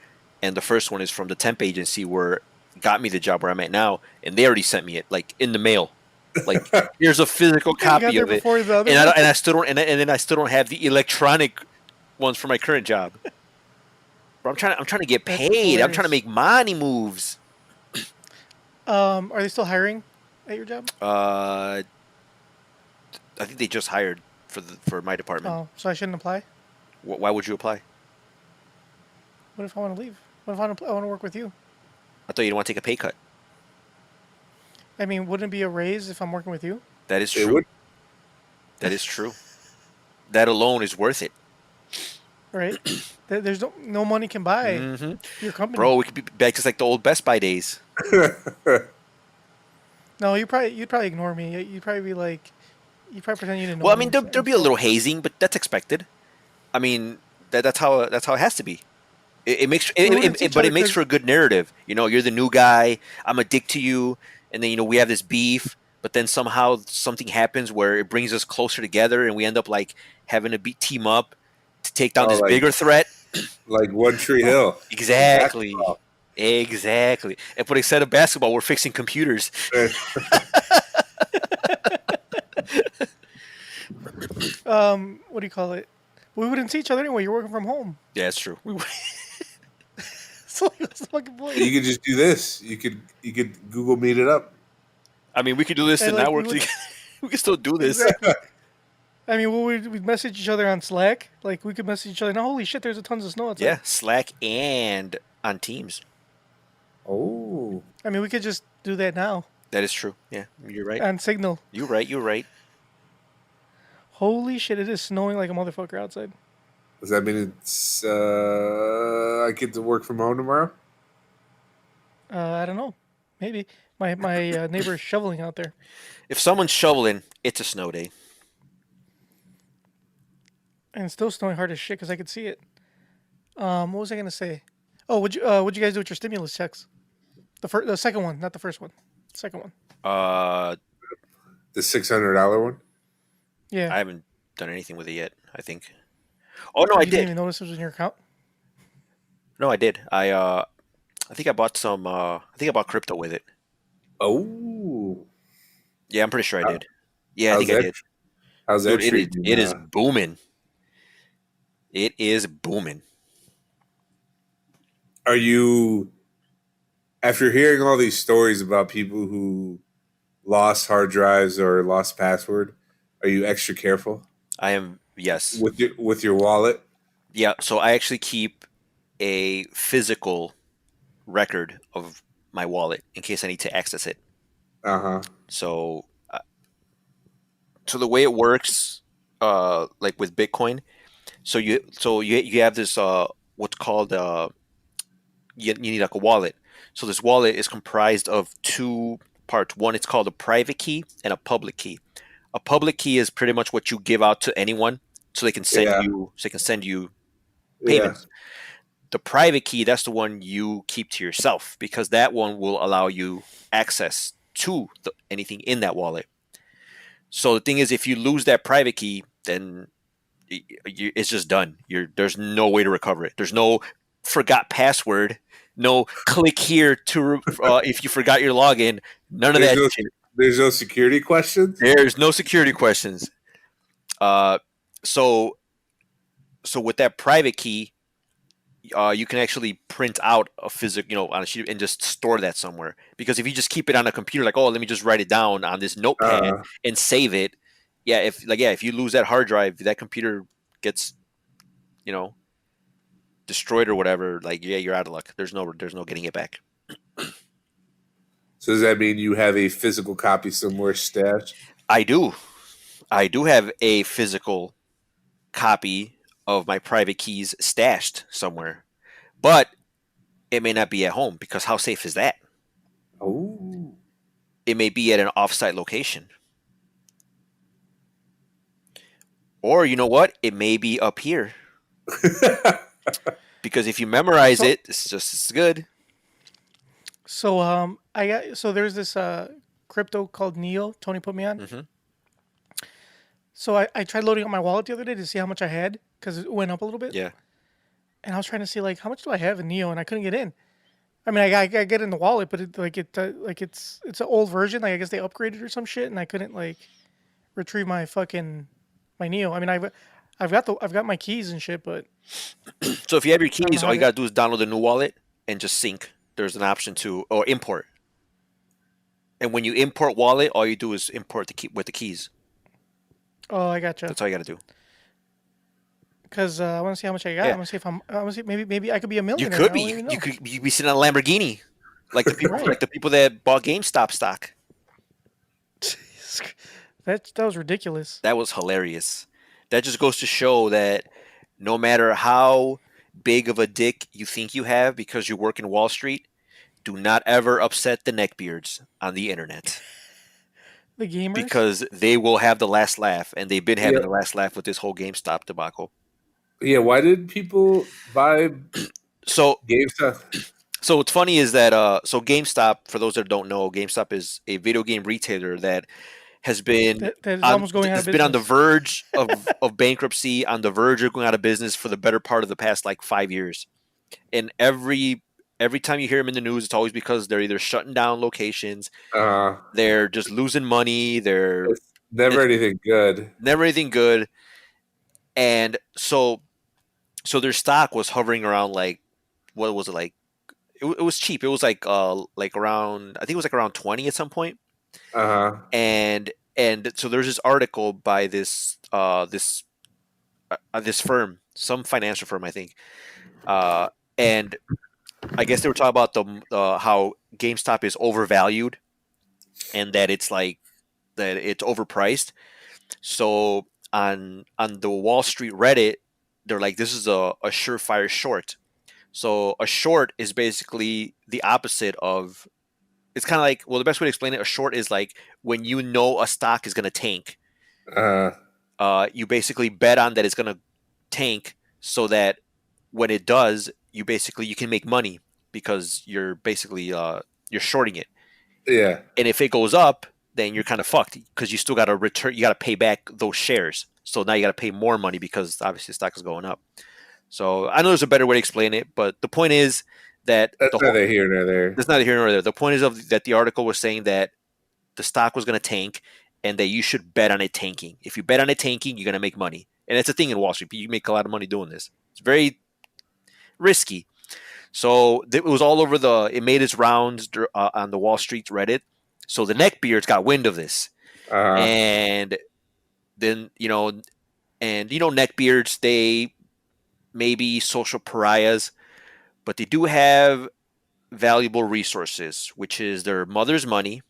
and the first one is from the temp agency where got me the job where I'm at now, and they already sent me it like in the mail. Like here's a physical You got copy there of it, before the other and one? I still don't, and then I still don't have the electronic ones for my current job. But I'm trying to get That's paid. I'm trying to hilarious. make money moves. Are they still hiring at your job? I think they just hired for my department. Oh, so I shouldn't apply. Why would you apply? What if I want to leave? What if I want to work with you? I thought you didn't want to take a pay cut. I mean, wouldn't it be a raise if I'm working with you? That is It true. would. That is true. That alone is worth it. Right? There's no money can buy Hmm. your company. Bro, we could be back just like the old Best Buy days. No, you'd probably ignore me. You'd probably be like, you'd probably pretend you didn't know. Well, I me mean, there'll be a little hazing, but that's expected. I mean, that's how it has to be. It makes wouldn't see each but other it makes 'cause- for a good narrative. You know, you're the new guy. I'm a dick to you, and then we have this beef. But then somehow something happens where it brings us closer together, and we end up like having to team up to take down Oh, this like- bigger threat. Like One Tree Hill. Exactly. Basketball. Exactly. And but instead of basketball, we're fixing computers. What do you call it? We wouldn't see each other anyway. You're working from home. Yeah, that's true. So what's the fucking point? You could just do this. You could Google Meet it up. I mean, we could do this And, and like, now we would- we can still do this. Exactly. I mean, we'd message each other on Slack. Like, we could message each other. Now, holy shit, there's a tons of snow outside. Yeah, Slack and on Teams. Oh, I mean, we could just do that now That is true. Yeah, you're right. on Signal. You're right. You're right. Holy shit, it is snowing like a motherfucker outside. does that mean it's I get to work from home tomorrow? I don't know. Maybe. My neighbor is shoveling out there. If someone's shoveling, it's a snow day. And it's still snowing hard as shit because I could see it. What was I going to say? Oh, what'd you guys do with your stimulus checks? The second one, not the first one. Second one. Uh, The $600 one. Yeah. I haven't done anything with it yet. I think. Oh no, I You didn't did. even notice it was in your account? No, I did. I think I bought some. I think I bought crypto with it. Oh, Yeah, I'm pretty sure I did. Yeah, I how's think I that? did. How's that Dude, treating you? it is booming. It is booming. Are you, after hearing all these stories about people who lost hard drives or lost password, are you extra careful? I am Yes. with your wallet. Yeah. So I actually keep a physical record of my wallet in case I need to access it. Uh-huh. So, so the way it works, like with Bitcoin, you have this what's called you need like a wallet. So this wallet is comprised of two parts. One, it's called a private key and a public key. A public key is pretty much what you give out to anyone, Yeah. so they can send you Yeah. payments. The private key, that's the one you keep to yourself because that one will allow you access to anything in that wallet. So the thing is, if you lose that private key, then it's just done. There's no way to recover it. There's no forgot password, no click here to if you forgot your login. None of There's that no shit. there's no security questions. There's no security questions. Uh, so so with that private key, you can actually print out a physical, on a sheet and just store that somewhere. Because if you just keep it on a computer, like, oh, let me just write it down on this notepad Uh, and save it. If you lose that hard drive, that computer gets, you know, destroyed or whatever. Like, yeah, you're out of luck. There's no getting it back. so does that mean you have a physical copy somewhere stashed? I do. I do have a physical copy of my private keys stashed somewhere, but it may not be at home because how safe is that? Oh. It may be at an offsite location. Or you know what? It may be up here because if you memorize So it, it's just as good. there's this crypto called Neo. Tony put me on. Hmm. So I tried loading up my wallet the other day to see how much I had because it went up a little bit, Yeah. and I was trying to see like how much do I have in Neo, and I couldn't get in. I mean, I get in the wallet, but it's an old version. Like I guess they upgraded or some shit, and I couldn't like retrieve my Neo. I mean, I've got my keys and shit, but So if you have your I don't know keys, how all you to. gotta do is download the new wallet and just sync. There's an option to or import. And when you import wallet, all you do is import the key with the keys. Oh, I gotcha. That's all you gotta do. Because I want to see how much I got. I Yeah. want to see if I want to see maybe I could be a You millionaire. could I don't be. even You know. could be sitting on a Lamborghini, Right. like the people that bought GameStop stock. That was ridiculous. That was hilarious. That just goes to show that no matter how big of a dick you think you have because you work in Wall Street, do not ever upset the neckbeards on the internet The gamers. because they will have the last laugh, and they've been Yeah. having the last laugh with this whole GameStop debacle. Yeah. Why did people buy So, GameStop? so what's funny is that GameStop, for those that don't know, GameStop is a video game retailer that has been That is almost going out of has been on the business. verge of bankruptcy, on the verge of going out of business for the better part of the past like 5 years. And every time you hear them in the news, it's always because they're either shutting down locations, Uh, they're just losing money, it's never it's anything good. never anything good. And so their stock was hovering around like what was it like? It was cheap. It was like around, I think it was like around 20 at some point. Uh, And so there's this article by this firm, some financial firm, I think, and I guess they were talking about how GameStop is overvalued and that it's overpriced. So on the Wall Street Reddit, they're like, this is a surefire short. So a short is basically the opposite of. It's kind of like, well, the best way to explain it, a short is like when you know a stock is going to tank. uh, You basically bet on that it's going to tank so that when it does, you can make money because you're basically you're shorting it. yeah, And if it goes up, then you're kind of fucked because you still got to return. You got to pay back those shares. So now you got to pay more money because obviously the stock is going up. So I know there's a better way to explain it, but the point is that that's neither here nor there. that's neither here nor there. The point is that the article was saying that the stock was going to tank and that you should bet on it tanking. If you bet on it tanking, you're going to make money. And it's a thing in Wall Street. You make a lot of money doing this. It's very risky. So it was all over it made its rounds on the Wall Street Reddit. So the neckbeards got wind of this. Uh, And then, And neckbeards, they may be social pariahs, but they do have valuable resources, which is their mother's money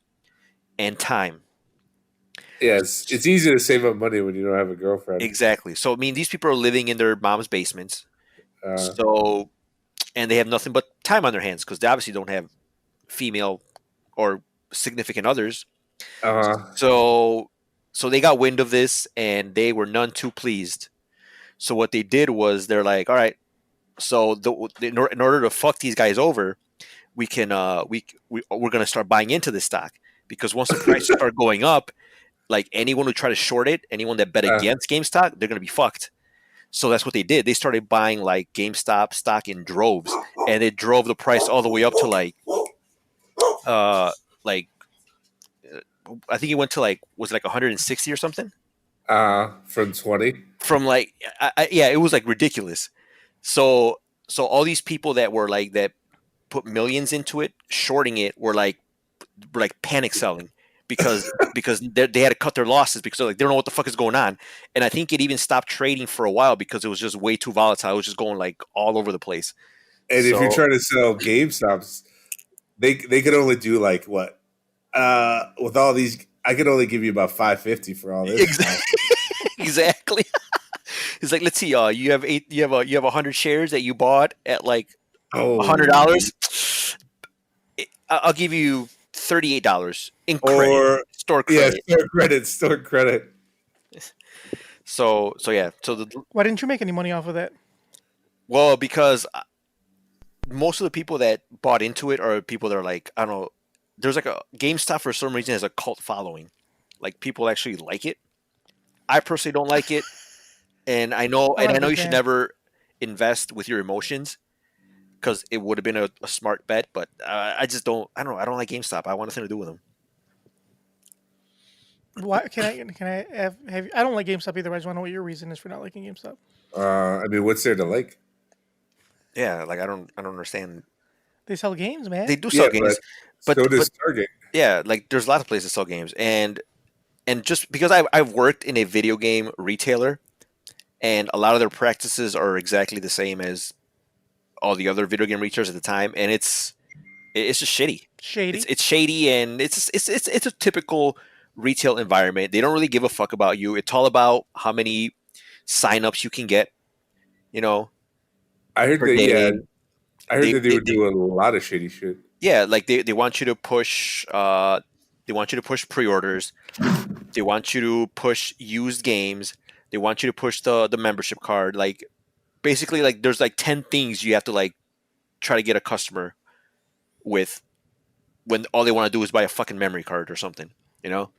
and time. Yes, it's easy to save up money when you don't have a girlfriend. Exactly. So I mean, these people are living in their mom's basements. Uh, So, and they have nothing but time on their hands because they obviously don't have female or significant others. uh, So, they got wind of this and they were none too pleased. So what they did was they're like, all right, so in order to fuck these guys over, we can we're gonna start buying into this stock because once the prices start going up, like anyone who try to short it, anyone that bet uh, against GameStop, they're gonna be fucked. So that's what they did. They started buying like GameStop stock in droves, and it drove the price all the way up to uh like I think it went to was it like 160 or something from 20. from yeah, it was like ridiculous. So all these people that were like that put millions into it, shorting it, were like panic selling because they had to cut their losses because they're like they don't know what the fuck is going on. And I think it even stopped trading for a while because it was just way too volatile. It was just going like all over the place. And if you're So trying to sell GameStops, they could only do like what? With all these, I could only give you about 550 for all this exactly, stuff. exactly. It's like, let's see, you have 100 shares that you bought at like Oh, $100. I'll give you $38 in credit, or store yeah, credit. store credit. So yeah, Why didn't you make any money off of that? well, because most of the people that bought into it are people that are like, I don't know, there's like a GameStop for some reason has a cult following. Like people actually like it. I personally don't like it, and I'm not a I know big you should fan. never invest with your emotions because it would have been a smart bet. But I just don't. I don't know. I don't like GameStop. I want nothing to do with them. Why can I have I don't like GameStop either. I just want to know what your reason is for not liking GameStop. I mean, what's there to like? Yeah, like I don't understand. They sell games, They man. do Yeah, sell but games, so but does Target. yeah, like there's a lot of places that sell games, and just because I've worked in a video game retailer, and a lot of their practices are exactly the same as all the other video game retailers at the time, and it's just shitty. Shady. It's shady, and it's a typical retail environment. They don't really give a fuck about you. It's all about how many signups you can get, you know, I heard per that. Yeah, day. I heard that they would do a lot of shady shit. Yeah, like they want you to push pre-orders. They want you to push used games. They want you to push the membership card. Like basically like there's like 10 things you have to like try to get a customer with when all they want to do is buy a fucking memory card or something, you know?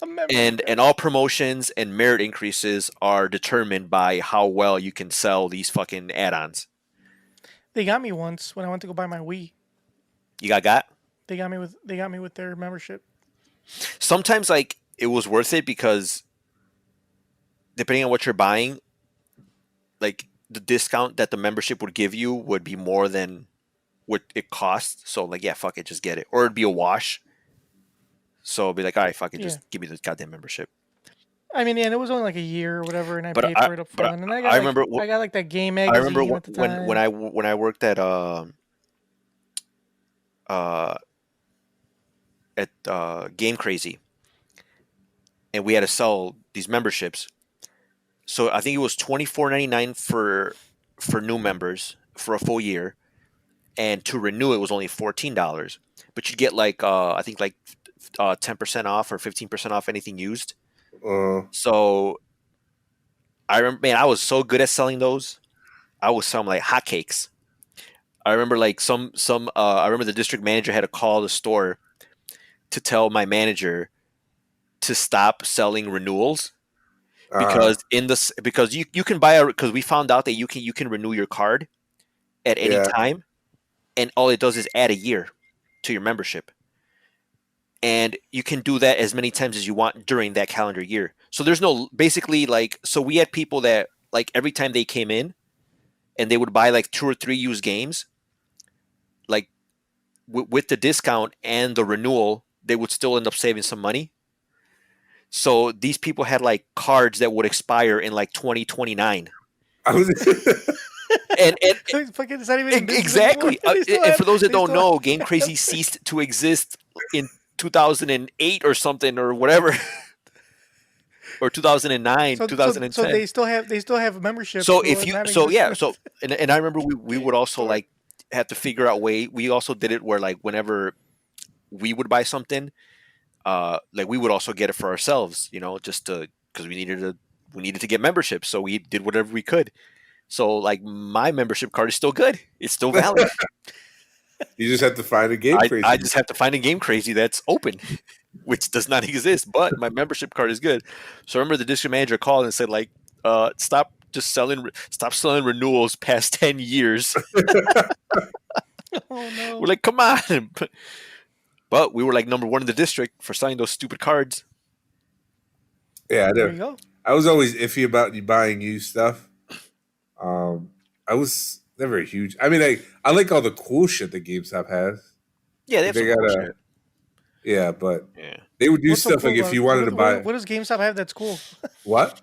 A memory And card. all promotions and merit increases are determined by how well you can sell these fucking add-ons. They got me once when I went to go buy my Wii. You got? They got me with their membership. Sometimes like it was worth it because depending on what you're buying, like the discount that the membership would give you would be more than what it costs. So like, yeah, fuck it, just get it, or it'd be a wash. So it'd be like, all right, fuck it, Yeah. just give me the goddamn membership. I mean, and it was only like a year or whatever, and I But paid for it up front. And I remember I got like that game I remember magazine at the time. when I worked uh at Game Crazy, and we had to sell these memberships. So I think it was $24.99 for new members for a full year, and to renew it was only $14. But you'd get like I think like 10% off or 15% off anything used. Uh, So I remember, man, I was so good at selling those. I was selling like hotcakes. I remember like I remember the district manager had to call the store to tell my manager to stop selling renewals uh, because because you can buy a because we found out that you can renew your card at any yeah. time, and all it does is add a year to your membership, and you can do that as many times as you want during that calendar year. So there's no basically like so we had people that like every time they came in and they would buy like 2 or 3 used games, like with the discount and the renewal, they would still end up saving some money. So these people had like cards that would expire in like 2029. I was And Fucking, it's not even in business anymore. exactly. They still And have- for those that they don't still know, have- Game Crazy ceased to exist in 2008 or something or whatever, or 2009, So 2010. they still have memberships. So for if you not so yeah existent. and I remember we would also like have to figure out way. We also did it where like whenever we would buy something, like we would also get it for ourselves, just to because we needed to get membership, so we did whatever we could. So like my membership card is still good. It's still valid. you just have to find a Game Crazy. I just have to find a Game Crazy that's open, which does not exist, but my membership card is good. So I remember the district manager called and said like, stop selling renewals past 10 years. Oh no. We're like, come on. But we were like number one in the district for selling those stupid cards. Yeah, I There know. you go. I was always iffy about you buying used stuff. I was never a huge. I mean, I like all the cool shit that GameStop has. Yeah, they have They some got cool a shit. yeah, but Yeah. they would do What's so stuff cool like if about- you wanted to buy what does GameStop have that's cool? what?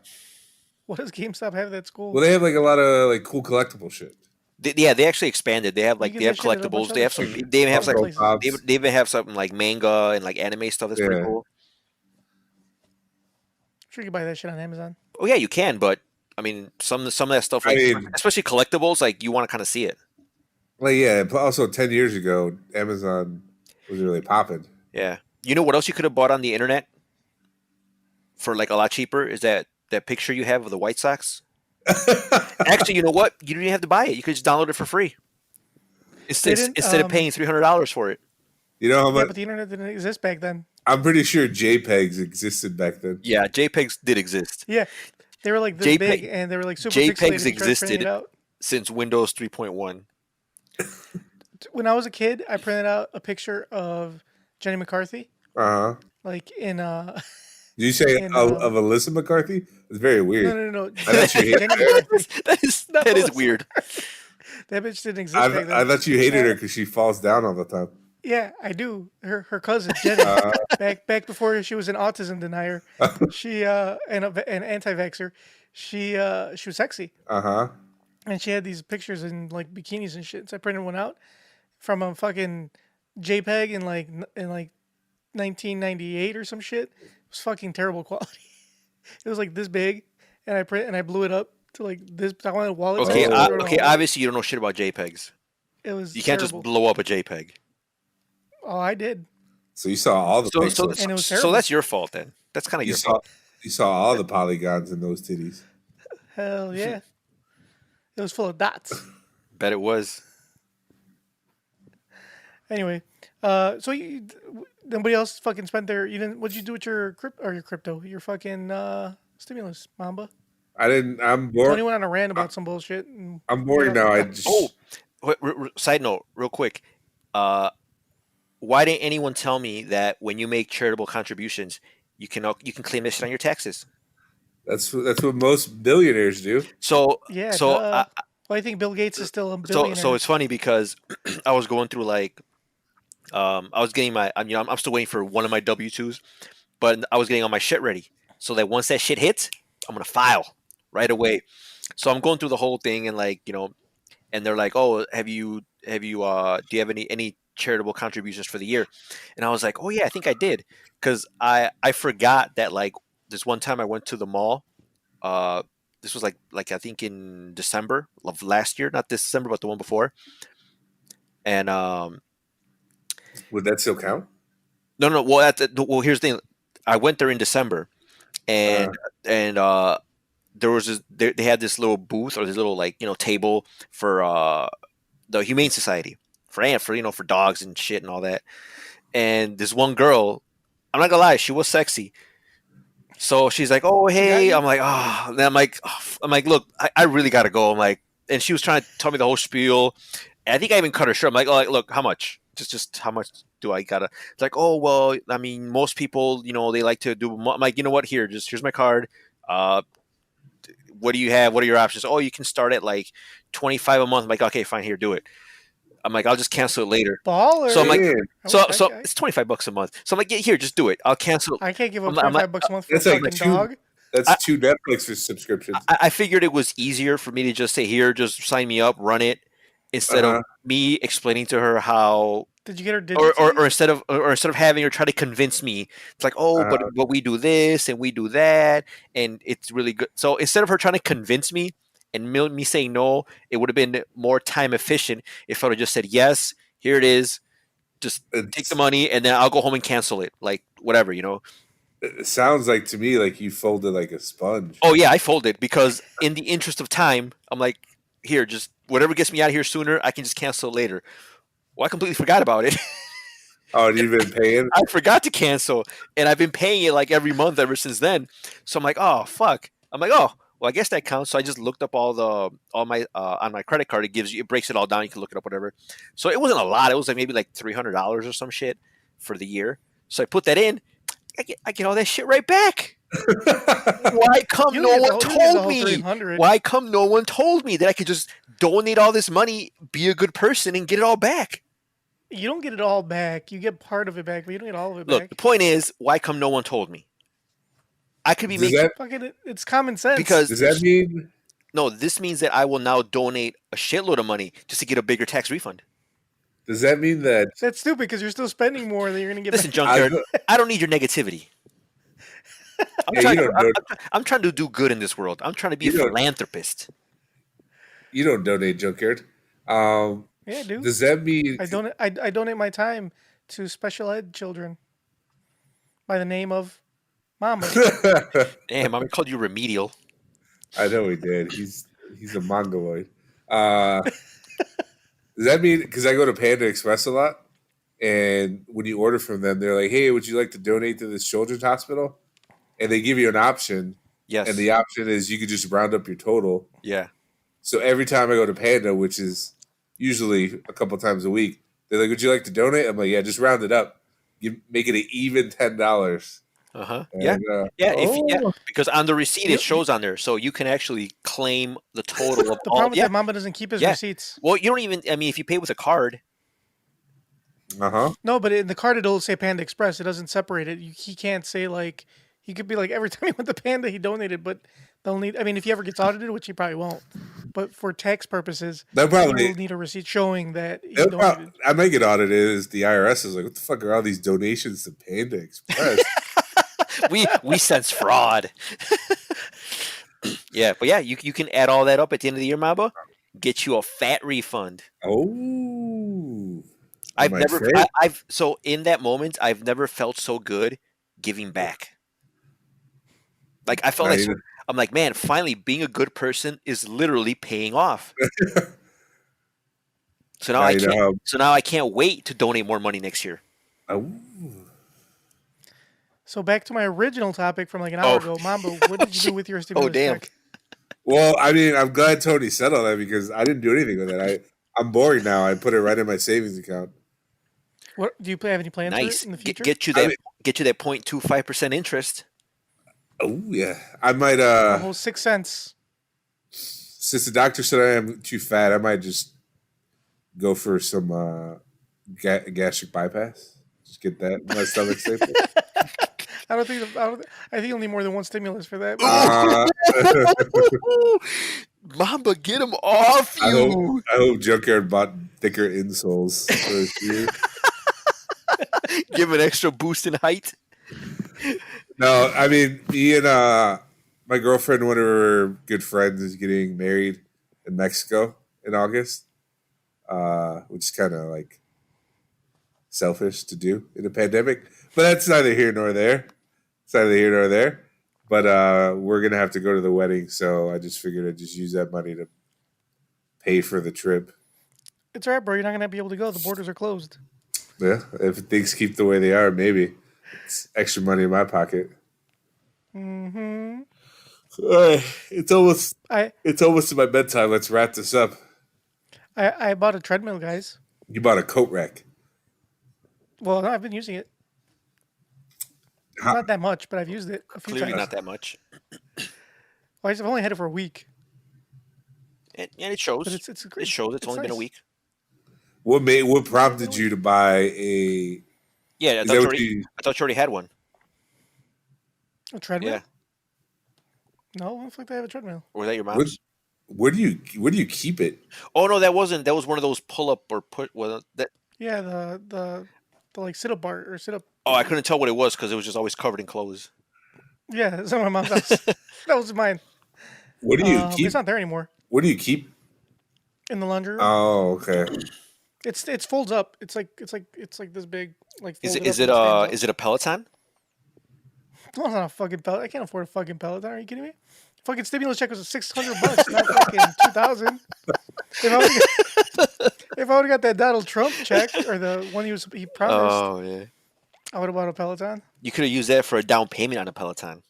What does GameStop have that's cool? Well, they have like a lot of like cool collectible shit. They actually expanded. They have like You they get have that shit at a bunch collectibles. of They other have some. stores. They even have Other like Funko places. Pops. they even have something like manga and like anime stuff that's pretty Yeah. cool. Sure, you can buy that shit on Amazon. Oh yeah, you can, but I mean some of that stuff, I like mean- especially collectibles, like you want to kind of see it. Like yeah, but also 10 years ago, Amazon was really popping. Yeah. You know what else you could have bought on the internet for like a lot cheaper is that picture you have of the White Sox. Actually, you know what? You didn't even have to buy it. You could just download it for free. Instead Didn't, of paying $300 for it. You know how Yeah, much? but the internet didn't exist back then. I'm pretty sure JPEGs existed back then. Yeah, JPEGs did exist Yeah, they were like this JPEG big, and they were like super JPEGs pixelated. You tried printing existed. it out. since Windows 3.1. When I was a kid, I printed out a picture of Jenny McCarthy, Uh huh. like in Did you say And, of Alyssa McCarthy? It's very weird. no. I thought you hate- Jenny McCarthy. that is weird. That bitch didn't exist back then. I thought you hated her because she falls down all the time. Yeah, I do. Her cousin Jenny, back before she was an autism denier, she and an anti-vaxxer, she was sexy, Uh huh. and she had these pictures in like bikinis and shit. So I printed one out from a fucking JPEG in like 1998 or some shit. It was fucking terrible quality. It was like this big, and I blew it up to like this. I wanted a wallet. Okay, size, I threw it on a wall. obviously you don't know shit about JPEGs. It was You can't terrible. just blow up a JPEG. Oh, I did. So you saw all the So, pixels. And it was so terrible. that's your fault then. That's kind of you your saw fault. you saw all the polygons in those titties. Hell yeah. It was full of dots. Bet it was. Anyway, so nobody else fucking spent their. You didn't. What'd you do with your crypto? Your fucking stimulus, Mamba. I didn't. I'm Tony bored. went on a rant about some bullshit. And I'm bored now. I just. Oh, side note, real quick. Why didn't anyone tell me that when you make charitable contributions, you can claim this shit on your taxes? That's what most billionaires do. So yeah. so Well, I think Bill Gates is still a billionaire. so it's funny because I was going through like I was getting my I'm still waiting for one of my W-2s, but I was getting all my shit ready so that once that shit hits, I'm gonna file right away. So I'm going through the whole thing and like and they're like, oh, do you have any charitable contributions for the year? And I was like, oh yeah, I think I did, because I forgot that like this one time I went to the mall. This was like I think in December of last year, not this December, but the one before. And Would that still count? no, well, here's the thing. I went there in December, and there was they had this little booth or this little like table for the Humane Society for dogs and shit and all that. And this one girl, I'm not gonna lie, she was sexy. So she's like, "Oh, hey," I'm like, "Oh," and I'm like, "Look, I really gotta go." I'm like, and she was trying to tell me the whole spiel. And I think I even cut her short. I'm like, "Oh, look, how much? Just how much do I gotta?" It's like, "Oh, well, I mean, most people, they like to do." I'm like, "You know what? Here's my card. What do you have? What are your options?" "Oh, you can start at like 25 a month." I'm like, "Okay, fine, here, do it." I'm like, I'll just cancel it later. Baller. So I'm like, Man, so it's $25 a month. So I'm like, yeah, here, just do it. I'll cancel. I can't give up I'm like, $25 a month for a it's like fucking dog. that's two Netflix subscriptions. I figured it was easier for me to just say, here, just sign me up, run it, instead of me explaining to her how. Did you get her digits? Or instead of having her try to convince me, it's like, oh, but we do this and we do that, and it's really good. So instead of her trying to convince me and me saying no, it would have been more time efficient if I would have just said yes, here it is, just take the money, and then I'll go home and cancel it, like whatever, It sounds like to me like you folded like a sponge. Oh yeah, I folded because in the interest of time, I'm like, here, just whatever gets me out of here sooner, I can just cancel it later. Well, I completely forgot about it. Oh, and you've been paying? I forgot to cancel, and I've been paying it like every month ever since then. So I'm like, oh fuck. I'm like, oh well, I guess that counts. So I just looked up all my on my credit card. It breaks it all down. You can look it up, whatever. So it wasn't a lot. It was like maybe like $300 or some shit for the year. So I put that in. I get all that shit right back. Why come You no don't get one the whole told me? 300. Why come no one told me that I could just donate all this money, be a good person, and get it all back? You don't get it all back. You get part of it back, but you don't get all of it Look, back. the point is, why come no one told me? I could be making It's common sense. because Does that mean no. This means that I will now donate a shitload of money just to get a bigger tax refund. that that's stupid because you're still spending more than you're going to get Listen, back. Junkyard, I don't need your negativity. I'm trying to do good in this world. I'm trying to be a philanthropist. You don't donate, Junkyard. Yeah, dude. Does that mean I donate my time to special ed children by the name of Mamba. Damn, I'm called you remedial. I know he did. He's a mongoloid. Does that mean because I go to Panda Express a lot, and when you order from them, they're like, "Hey, would you like to donate to this children's hospital?" And they give you an option. Yes. And the option is you could just round up your total. Yeah. So every time I go to Panda, which is usually a couple times a week, they're like, "Would you like to donate?" I'm like, "Yeah, just round it up. Make it an even $10." Yeah. Because on the receipt it shows on there, so you can actually claim the total of The all. problem is that Mamba doesn't keep his receipts. Well, you don't even. I mean, if you pay with a card. No, but in the card it'll say Panda Express. It doesn't separate it. He can't say like. He could be like every time he went to Panda he donated, but they'll need. I mean, if he ever gets audited, which he probably won't, but for tax purposes, they'll probably need a receipt showing that he donated. I might get audited. Is the IRS is like, what the fuck are all these donations to Panda Express? we sense fraud. Yeah, but yeah, you can add all that up at the end of the year, Mamba. Get you a fat refund. Oh, so in that moment, I've never felt so good giving back. Like I felt I'm like, man, finally being a good person is literally paying off. So now I can't wait to donate more money next year. Oh. So back to my original topic from like an hour ago, Mamba, what did you do with your stimulus check? Well, I mean, I'm glad Tony said all that because I didn't do anything with it. I'm boring now. I put it right in my savings account. What do you have any plans for it in the future? Get you that 0.25% interest. Oh yeah, I might. Almost 6 cents. Since the doctor said I am too fat, I might just go for some gastric bypass. Just get that my stomach safe. I think you'll need more than one stimulus for that. Mamba, get him off you! I hope Junkyard bought thicker insoles for this year. Give an extra boost in height. No, I mean, me and my girlfriend, one of her good friends, is getting married in Mexico in August, which is kind of like selfish to do in a pandemic. But that's neither here nor there. It's neither here nor there. But we're going to have to go to the wedding, so I just figured I'd just use that money to pay for the trip. It's all right, bro. You're not going to be able to go. The borders are closed. Yeah, if things keep the way they are, maybe. It's extra money in my pocket. Mm-hmm. It's almost to my bedtime. Let's wrap this up. I bought a treadmill, guys. You bought a coat rack. Well, no, I've been using it. Not that much, but I've used it a few Clearly times. not that much. Well, I've only had it for a week. And it shows. But It shows. It's only been a nice. week. What prompted you to buy a? Yeah, Is that what you? I thought you already had one. A treadmill? Yeah, No, what the fuck do I have a treadmill? or was that your What, mom's? where do you keep it? Oh no, that wasn't. That was one of those pull up or put. Well, that. Yeah, the like sit up bar or sit up. Oh, I couldn't tell what it was because it was just always covered in clothes. Yeah, it's at my mom's house. That was mine. What do you It's keep? not there anymore. What do you keep? In the laundry room. Oh, okay. It's folds up. It's like this big. Like Is folded it is up it and stands up. is it a Peloton? No, it's not a fucking pellet. I can't afford a fucking Peloton. Are you kidding me? Fucking stimulus check was $600, not fucking 2,000. If I would have got that Donald Trump check or the one he promised, Oh yeah. I would have bought a Peloton. You could have used that for a down payment on a Peloton.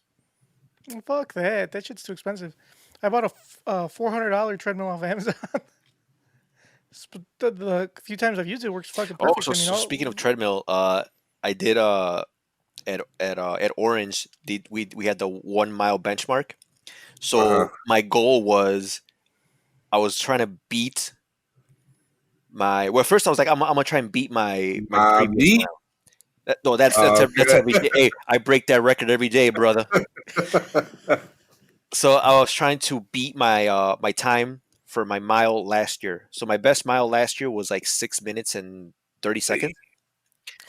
Well, fuck that. That shit's too expensive. I bought a $400 treadmill off Amazon. The few times I've used it, it works fucking Oh, perfect. so, I mean, so speaking of treadmill, I did at Orange, we had the 1 mile benchmark. So Uh-huh. my goal was I was trying to beat my. Well, first I was like, I'm gonna try and beat my previous Meat. mile. No, that's Okay. every day. Hey, I break that record every day, brother. So I was trying to beat my time for my mile last year. So my best mile last year was like 6 minutes and 30 seconds.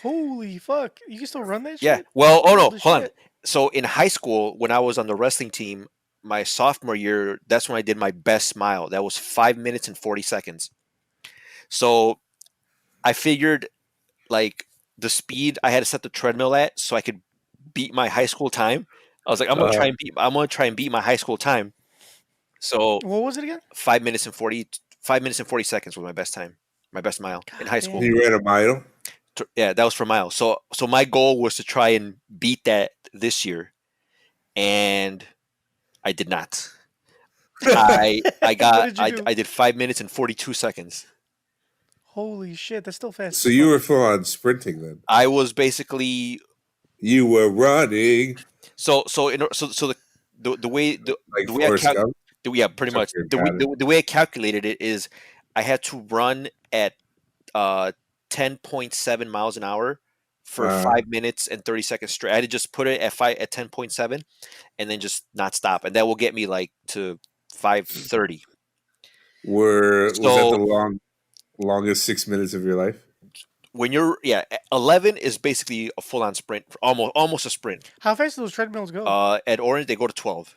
holy fuck. You can still run that Yeah. shit? Well, oh no, Holy hold on. shit. So in high school, when I was on the wrestling team, my sophomore year, that's when I did my best mile. That was 5 minutes and 40 seconds. So I figured like the speed I had to set the treadmill at so I could beat my high school time. I was like, I'm gonna try and beat my high school time. So What was it again? 5 minutes and 40 seconds was my best time, my best mile in high school. damn. You ran a mile. Yeah, that was for miles. So my goal was to try and beat that this year, and I did not. I What did you do? I did 5 minutes and 42 seconds. Holy shit, that's still fast. So as you fuck. were full on sprinting then. I was basically You were running so the way like the way I Forrest Gump. yeah, pretty much Okay, got it. the way I calculated it is I had to run at 10.7 miles an hour for Uh, 5 minutes and 30 seconds straight. I had to just put it at 10.7 and then just not stop, and that will get me like to 5:30. was that So the longest 6 minutes of your life? when you're 11 is basically a full on sprint, almost a sprint. How fast do those treadmills go? At Orange they go to 12.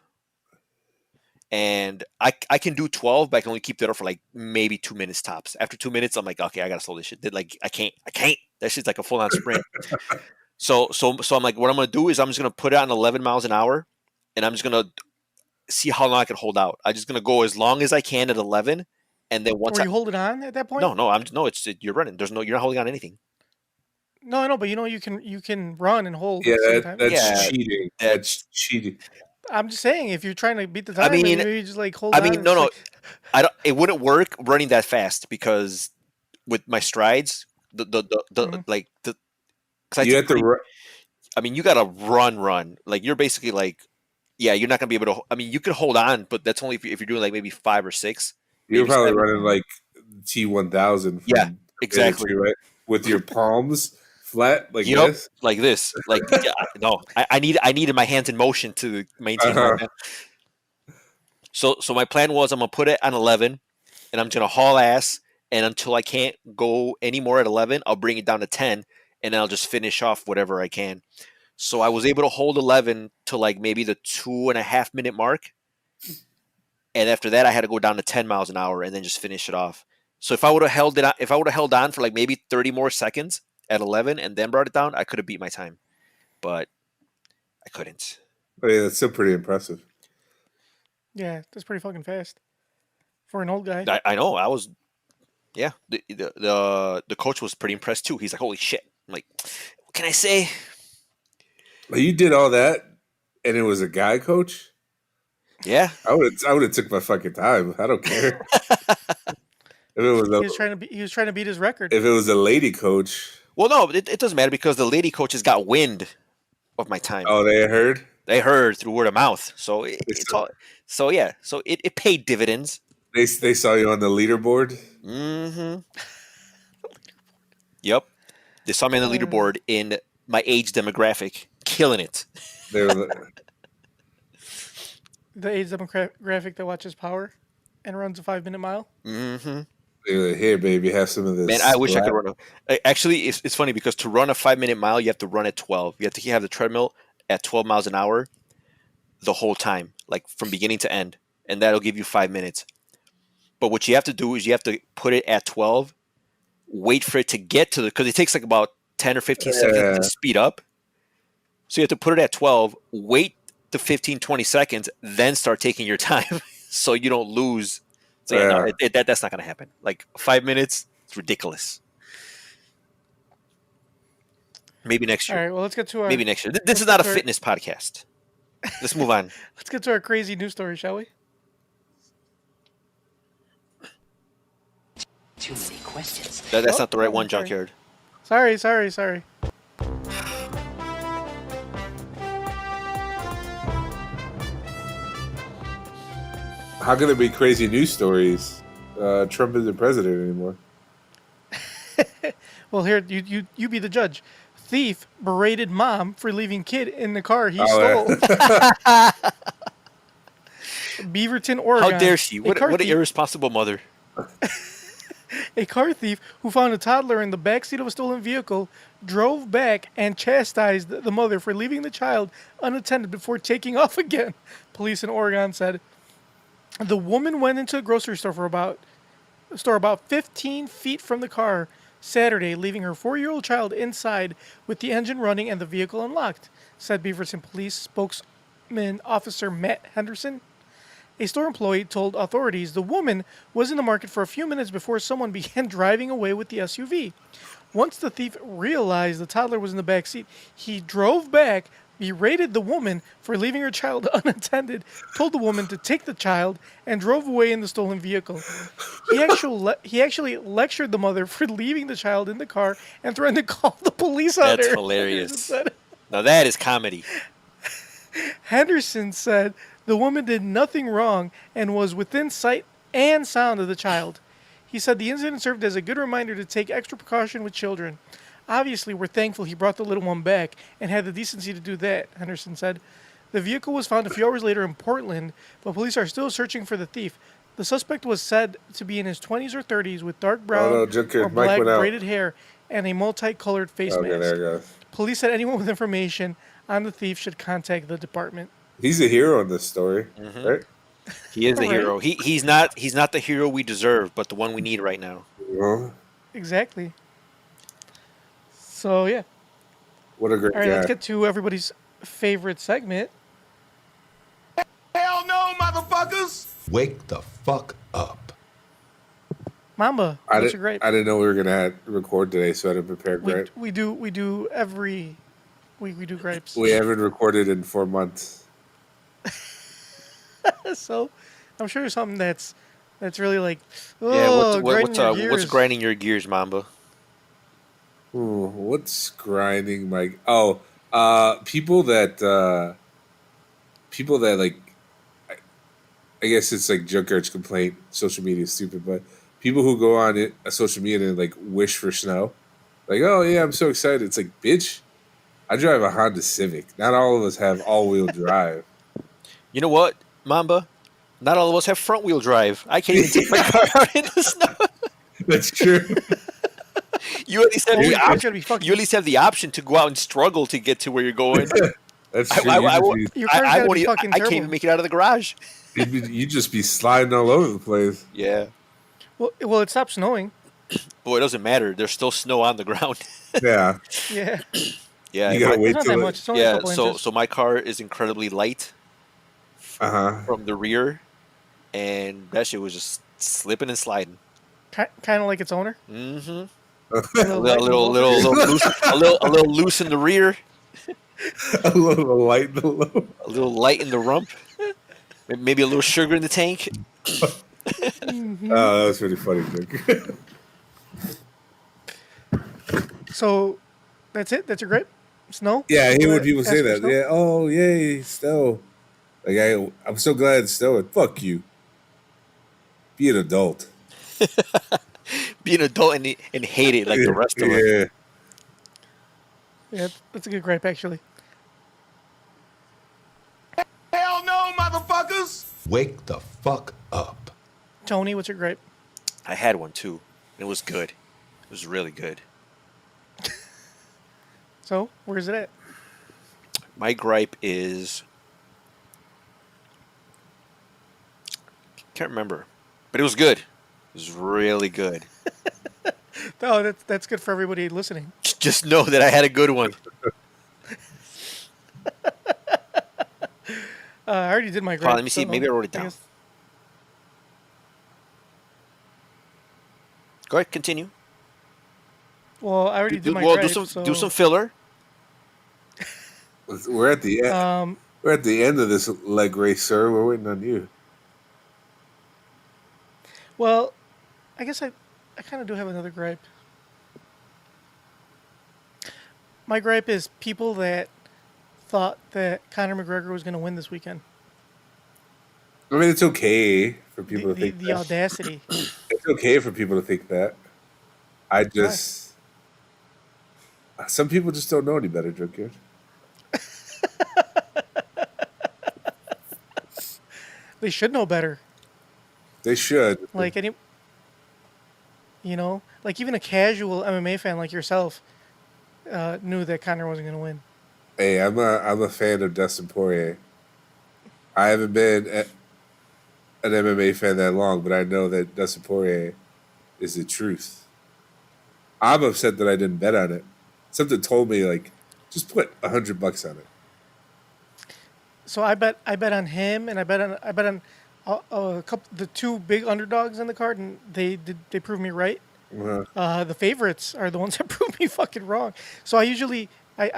And I can do 12, but I can only keep that up for like maybe 2 minutes tops. After 2 minutes, I'm like, okay, I gotta slow this shit. Like I can't. That shit's like a full on sprint. So I'm like, what I'm gonna do is I'm just gonna put it on 11 miles an hour, and I'm just gonna see how long I can hold out. I'm just gonna go as long as I can at 11, and then once Were you holding on at that point? you're running. You're not holding on anything. No, I know, but you can run and hold Yeah, at the same time. that's Yeah, cheating. that- That's cheating. I'm just saying, if you're trying to beat the time, I mean- maybe you just like hold I on. mean, and no, just, no, like- I don't. It wouldn't work running that fast because with my strides, Mhm. like the. Cause You have to. I mean, you gotta run. Like you're basically like, yeah, you're not gonna be able to. I mean, you can hold on, but that's only if you're doing like maybe 5 or 6. You're maybe probably 7. running like T1000. Yeah, exactly. Right? With your palms flat like Yup, this. like this. Like yeah, no, I needed my hands in motion to maintain. Uh-huh. Momentum. So my plan was I'm gonna put it on 11, and I'm just gonna haul ass, and until I can't go anymore at 11, I'll bring it down to 10, and then I'll just finish off whatever I can. So I was able to hold 11 to like maybe the 2.5 minute mark, and after that I had to go down to 10 miles an hour and then just finish it off. So if I would have held on for like maybe 30 more seconds at 11 and then brought it down, I could have beat my time, but I couldn't. Oh, yeah, that's still pretty impressive. yeah, that's pretty fucking fast for an old guy. I know. I was, yeah. The coach was pretty impressed too. He's like, "Holy shit!" I'm like, "What can I say?" But you did all that, and it was a guy coach. Yeah, I would have took my fucking time. I don't care. If it was He was trying to beat his record. if it was a lady coach. well, no, it doesn't matter because the lady coaches got wind of my time. Oh, they heard. They heard through word of mouth, so They it's saw- all. So yeah, so it paid dividends. They saw you on the leaderboard. Mm-hmm. Yep. They saw me on the leaderboard in my age demographic, killing it. They were the- The age demographic that watches Power and runs a 5-minute mile. Mm-hmm. they were like, here, baby, have some of this. Man, I wish I could slap." run Actually, it's funny because to run a 5-minute mile, you have to run at 12. You have to have the treadmill at 12 miles an hour the whole time, like from beginning to end, and that'll give you 5 minutes. But what you have to do is you have to put it at 12, wait for it to get to because it takes like about 10 or 15 seconds to speed up. So you have to put it at 12, wait the 15, 20 seconds, then start taking your time so you don't lose. So yeah, no, that's not going to happen. Like 5 minutes, it's ridiculous. Maybe next year. All right, well, let's get to our. Maybe next year. This is not a fitness podcast. Let's move on. Let's get to our crazy news story, shall we? Too many questions. That's not the right one, sorry. Junkyard. Sorry. How can there be crazy news stories? Trump isn't president anymore. Well, here, you be the judge. Thief berated mom for leaving kid in the car he Oh, stole. Beaverton, Oregon. How dare she? A What car an thief- irresponsible mother. A car thief who found a toddler in the backseat of a stolen vehicle drove back and chastised the mother for leaving the child unattended before taking off again, police in Oregon said. The woman went into a grocery store about 15 feet from the car Saturday, leaving her 4-year-old child inside with the engine running and the vehicle unlocked, said Beaverton Police spokesman Officer Matt Henderson. A store employee told authorities the woman was in the market for a few minutes before someone began driving away with the SUV. Once the thief realized the toddler was in the back seat, he drove back, berated the woman for leaving her child unattended, told the woman to take the child, and drove away in the stolen vehicle. He actually lectured the mother for leaving the child in the car and threatened to call the police on her. That's hilarious. Now that is comedy. Henderson said the woman did nothing wrong and was within sight and sound of the child. He said the incident served as a good reminder to take extra precaution with children. Obviously, we're thankful he brought the little one back and had the decency to do that, Henderson said. The vehicle was found a few hours later in Portland, but police are still searching for the thief. The suspect was said to be in his 20s or 30s with dark brown or black braided hair and a multicolored face mask. There it goes. Police said anyone with information on the thief should contact the department. He's a hero in this story, right? He is the hero. He's not the hero we deserve, but the one we need right now. Well, Exactly. So, yeah. what a great All right, guy. let's get to everybody's favorite segment. Hell no, motherfuckers! Wake the fuck up. Mamba, what's your gripe? I didn't know we were gonna record today, so I didn't prepare gripe. We do every week. We do gripes. We haven't recorded in 4 months. So, I'm sure there's something that's really like, What's grinding your gears, Mamba? Ooh, what's grinding my? People that like. I guess it's like Junkyard's complaint. Social media is stupid, but people who go on social media and like wish for snow, like, oh yeah, I'm so excited. It's like, bitch, I drive a Honda Civic. Not all of us have all-wheel drive. You know what, Mamba? Not all of us have front-wheel drive. I can't even take my car out in the snow. That's true. You at least have the You're option. gonna be fucking- You at least have the option to go out and struggle to get to where you're going. That's true. Your car's I gotta won't be even- fucking I can't terrible. even make it out of the garage. You'd just be sliding all over the place. Yeah. Well, it stopped snowing. Boy, it doesn't matter. There's still snow on the ground. Yeah. Yeah. Yeah. You gotta wait It's not that till much. It's only a Yeah. couple inches. So my car is incredibly light from the rear, and that shit was just slipping and sliding. Kind of like its owner. Mm-hmm. A A little loose in the rear, a little light below. a little light in the rump, maybe a little sugar in the tank. Oh, that was pretty funny, Dick. So, that's it. That's your gripe. Snow. Yeah, I hear when people Ask say for that. snow? Yeah, oh yay, snow. Like I'm so glad it's snowing. Fuck you. Be an adult. Be be an adult and hate it like the rest of us. Yeah. Yeah, that's a good gripe, actually. Hell no, motherfuckers! Wake the fuck up. Tony, what's your gripe? I had one too. It was good. It was really good. So, where's it at? My gripe is can't remember, but it was good. It was really good. Oh, that's good for everybody listening. Just know that I had a good one. I already did my gripe. Hold on, let me see. so Maybe I wrote it down. guess- Go ahead, continue. Well, I already did my Well, gripe. do some filler. We're at the end. We're at the end of this leg race, sir. We're waiting on you. Well, I guess I kind of do have another gripe. My gripe is people that thought that Conor McGregor was going to win this weekend. I mean, it's okay for people to think The that. audacity. It's okay for people to think that. I just... Some people just don't know any better, Junkyard. They should know better. They should. Like any, like even a casual MMA fan like yourself knew that Conor wasn't going to win. Hey, I'm a fan of Dustin Poirier. I haven't been an MMA fan that long, but I know that Dustin Poirier is the truth. I'm upset that I didn't bet on it. Something told me like, just put $100 on it. So I bet on him, and I bet on a couple, the two big underdogs in the card, and they proved me right. Uh-huh. The favorites are the ones that prove me fucking wrong. So I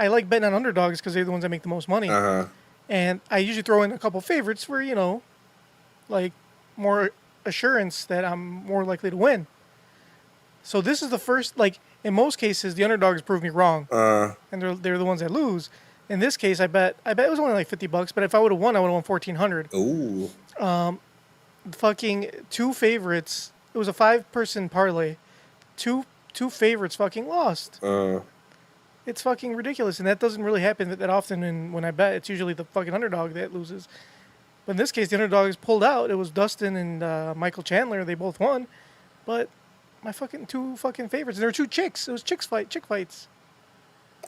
like betting on underdogs because they're the ones that make the most money. Uh-huh. And I usually throw in a couple favorites for, like more assurance that I'm more likely to win. So this is the first, like in most cases, the underdogs prove me wrong, and they're the ones that lose. In this case, I bet it was only like $50, but if I would have won, I would have won $1,400. Ooh. Fucking two favorites. It was a 5-person parlay. Two favorites fucking lost. It's fucking ridiculous, and that doesn't really happen that often. When I bet, it's usually the fucking underdog that loses. But in this case, the underdogs pulled out. It was Dustin and Michael Chandler. They both won, but my two fucking favorites. And there were two chicks. It was chick fights.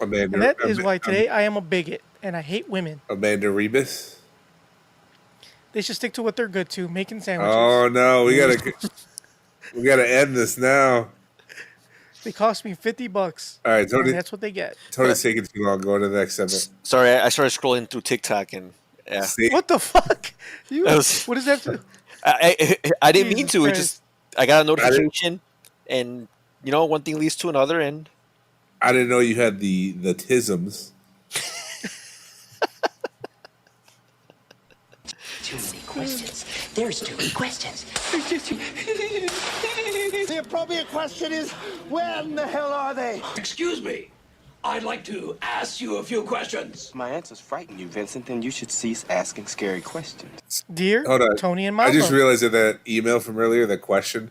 Amanda, And that is why today I am a bigot and I hate women. Amanda Rebus. They should stick to what they're good to, making sandwiches. Oh no, we gotta end this now. They cost me $50. All right, Tony. And that's what they get. Tony's taking too long. Go to the next segment. Sorry, I started scrolling through TikTok and yeah. See? What the fuck? That was- What is that? I didn't mean Jesus to. It Christ. just I got a notification, and one thing leads to another, and I didn't know you had the tisms. Too many questions. There's too many questions. The appropriate question is, when the hell are they? Excuse me. I'd like to ask you a few questions. My answers frighten you, Vincent, then you should cease asking scary questions. Dear Hold on. Tony and Mama. I just realized that email from earlier, that question,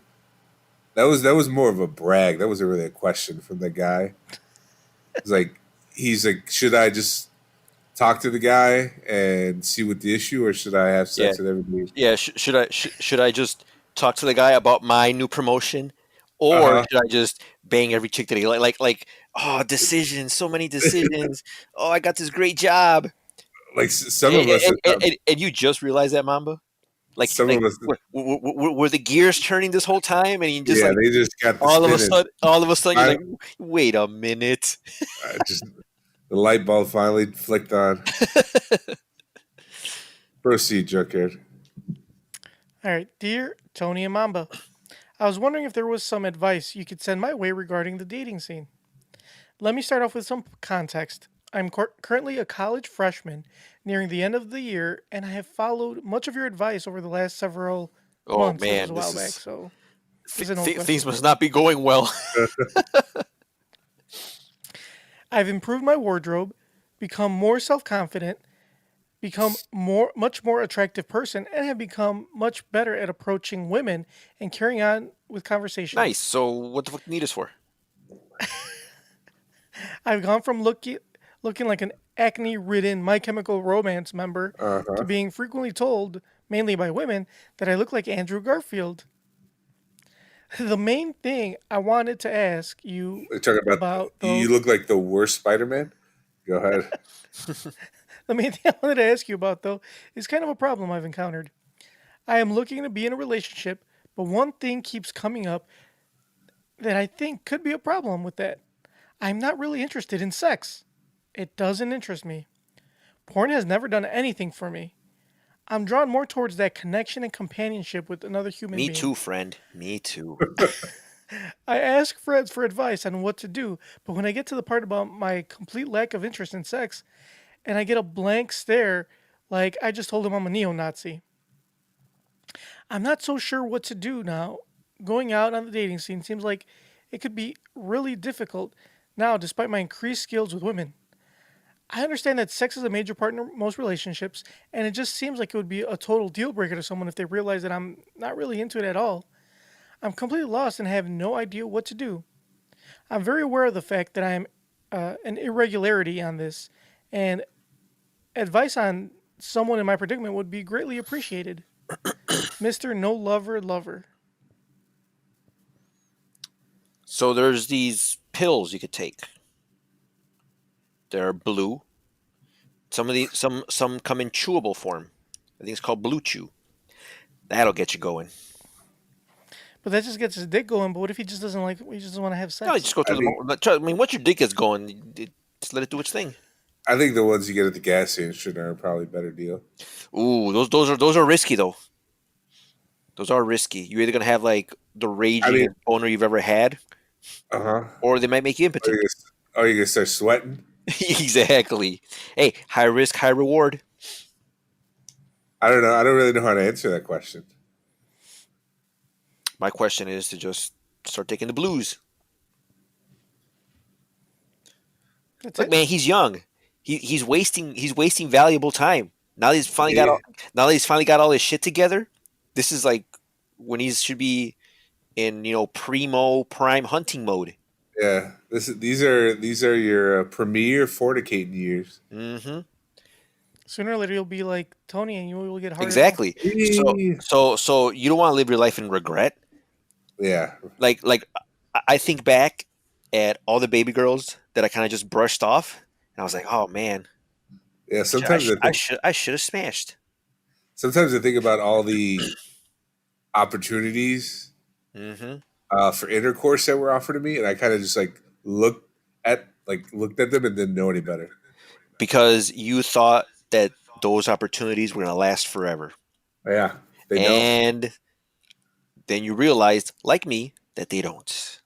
that was more of a brag. That wasn't really a question from the guy. It's like, he's like, should I just talk to the guy and see what the issue, or should I have sex with everybody? yeah, should I just talk to the guy about my new promotion, or should I just bang every chick that he like? Oh, decisions, so many decisions. Oh, I got this great job. Like some of us, and you just realized that, Mamba. Like some of us, were the gears turning this whole time, and you just they just got the all spinning. of a sudden, you're like, wait a minute. Just the light bulb finally flicked on. Proceed, Junkyard. All right. Dear Tony and Mamba, I was wondering if there was some advice you could send my way regarding the dating scene. Let me start off with some context. I'm currently a college freshman nearing the end of the year, and I have followed much of your advice over the last several months. Man, This was a while back, so this is an old things question. must not be going well. I've improved my wardrobe, become more self-confident, become much more attractive person and have become much better at approaching women and carrying on with conversations. Nice. So what the fuck do you need us for? I've gone from looking like an acne-ridden My Chemical Romance member to being frequently told, mainly by women, that I look like Andrew Garfield. The main thing I wanted to ask you We're talking about though, you look like the worst Spider-Man. Go ahead. the main thing I wanted to ask you about though is kind of a problem I've encountered. I am looking to be in a relationship, but one thing keeps coming up that I think could be a problem with that. I'm not really interested in sex. It doesn't interest me. Porn has never done anything for me. I'm drawn more towards that connection and companionship with another human Me being. too, friend. Me too. I ask friends for advice on what to do, but when I get to the part about my complete lack of interest in sex, and I get a blank stare, like I just told him I'm a neo-Nazi. I'm not so sure what to do now. Going out on the dating scene seems like it could be really difficult now, despite my increased skills with women. I understand that sex is a major part in most relationships, and it just seems like it would be a total deal breaker to someone if they realize that I'm not really into it at all. I'm completely lost and have no idea what to do. I'm very aware of the fact that I am an irregularity on this, and advice on someone in my predicament would be greatly appreciated. Mr. No Lover Lover. So there's these pills you could take. They're blue. Some come in chewable form. I think it's called Blue Chew. That'll get you going. But that just gets his dick going. But what if he just doesn't like? He just doesn't want to have sex. No, you just go through I mean, once your dick gets going, just let it do its thing. I think the ones you get at the gas station are probably a better deal. Ooh, those are risky though. Those are risky. You're either gonna have like the raging boner you've ever had, or they might make you impotent. You're gonna start sweating. Exactly. Hey, high risk, high reward. I don't know. I don't really know how to answer that question. My question is to just start taking the blues. Look, man, he's young. He's wasting valuable time. Now that he's finally got all his shit together. This is like when he should be in prime hunting mode. Yeah, these are your premier fornicating years. Mm-hmm. Sooner or later you'll be like Tony, and you will get hard. Exactly. So you don't want to live your life in regret. Yeah. Like I think back at all the baby girls that I kind of just brushed off, and I was like, oh man. Yeah. Sometimes I should have smashed. Sometimes I think about all the opportunities for intercourse that were offered to me, and I kind of just looked at them and didn't know any better. Because you thought that those opportunities were going to last forever. Yeah, they don't. And then you realized, like me, that they don't.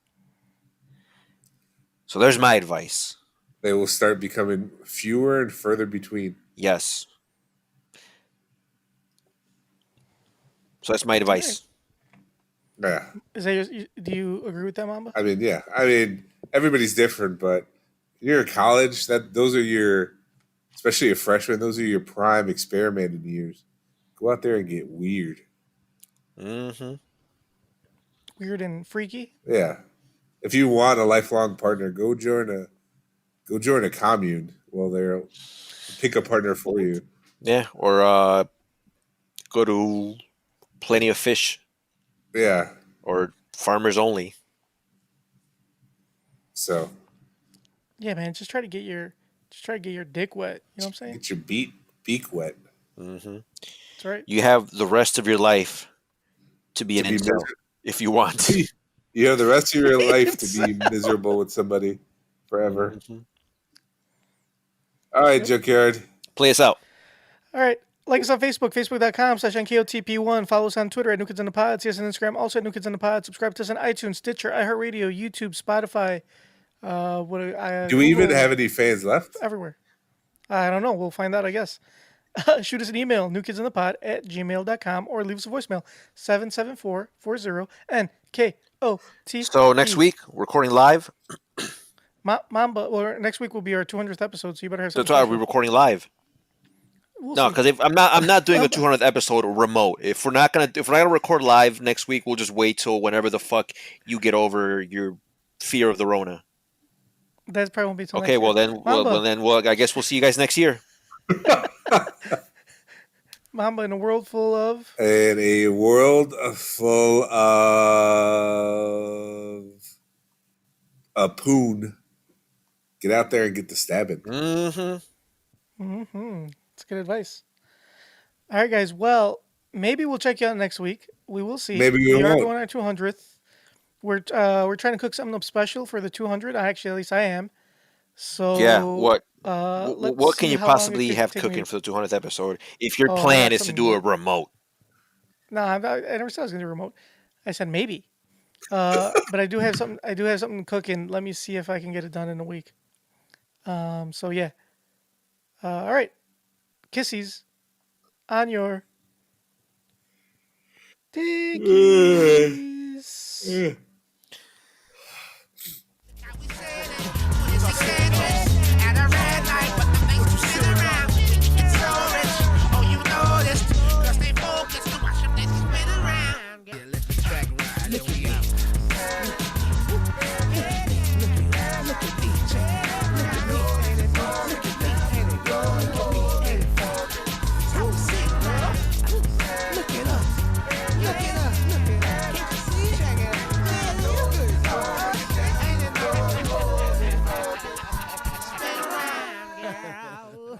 So there's my advice. They will start becoming fewer and further between. Yes. So that's my advice. Yeah. Do you agree with that, Mamba? I mean, yeah. I mean, everybody's different, but you're in college. Those are your, especially a freshman. Those are your prime experimenting years. Go out there and get weird. Mm-hmm. Weird and freaky. Yeah. If you want a lifelong partner, go join a commune. Well, they'll pick a partner for you. Yeah, or go to Plenty of Fish. Yeah. Or Farmers Only. So. Yeah, man. Just try to get your dick wet. You know what I'm saying? Get your beak wet. Mm-hmm. That's right. You have the rest of your life to be an incel if you want. You have the rest of your life to be miserable with somebody forever. Mm-hmm. All right, Junkyard. Play us out. All right. Like us on Facebook, facebook.com/NKOTP1. Follow us on Twitter at New Kids on the Pod. See us on Instagram, also at New Kids on the Pod. Subscribe to us on iTunes, Stitcher, iHeartRadio, YouTube, Spotify. Do we even have any fans left? Everywhere. I don't know. We'll find out, I guess. Shoot us an email, newkidsinthepod@gmail.com, or leave us a voicemail, 774-40-NKOTP. So next week, we're recording live. Mamba, or next week will be our 200th episode, so you better have something. That's why we're recording live. We'll No, see. because if I'm not doing a 200th episode remote. If we're not gonna record live next week, we'll just wait till whenever the fuck you get over your fear of the Rona. That probably won't be till Okay, next well year. then, Mamba. I guess we'll see you guys next year. Mamba in a world full of. In a world full of a poon, get out there and get the stabbing. That's good advice. All right, guys. Well, maybe we'll check you out next week. We will see. Maybe we are won't. going on our 200th. We're trying to cook something up special for the 200. At least I am. So Yeah, what let's can see you how long it possibly takes to have take cooking me. for the 200th episode if your Oh, I plan got is to do a remote? No, I never said I was going to do remote. I said maybe. But I do have something. I do have something cooking. Let me see if I can get it done in a week. So yeah. All right. Kissies on your dickies. Girl.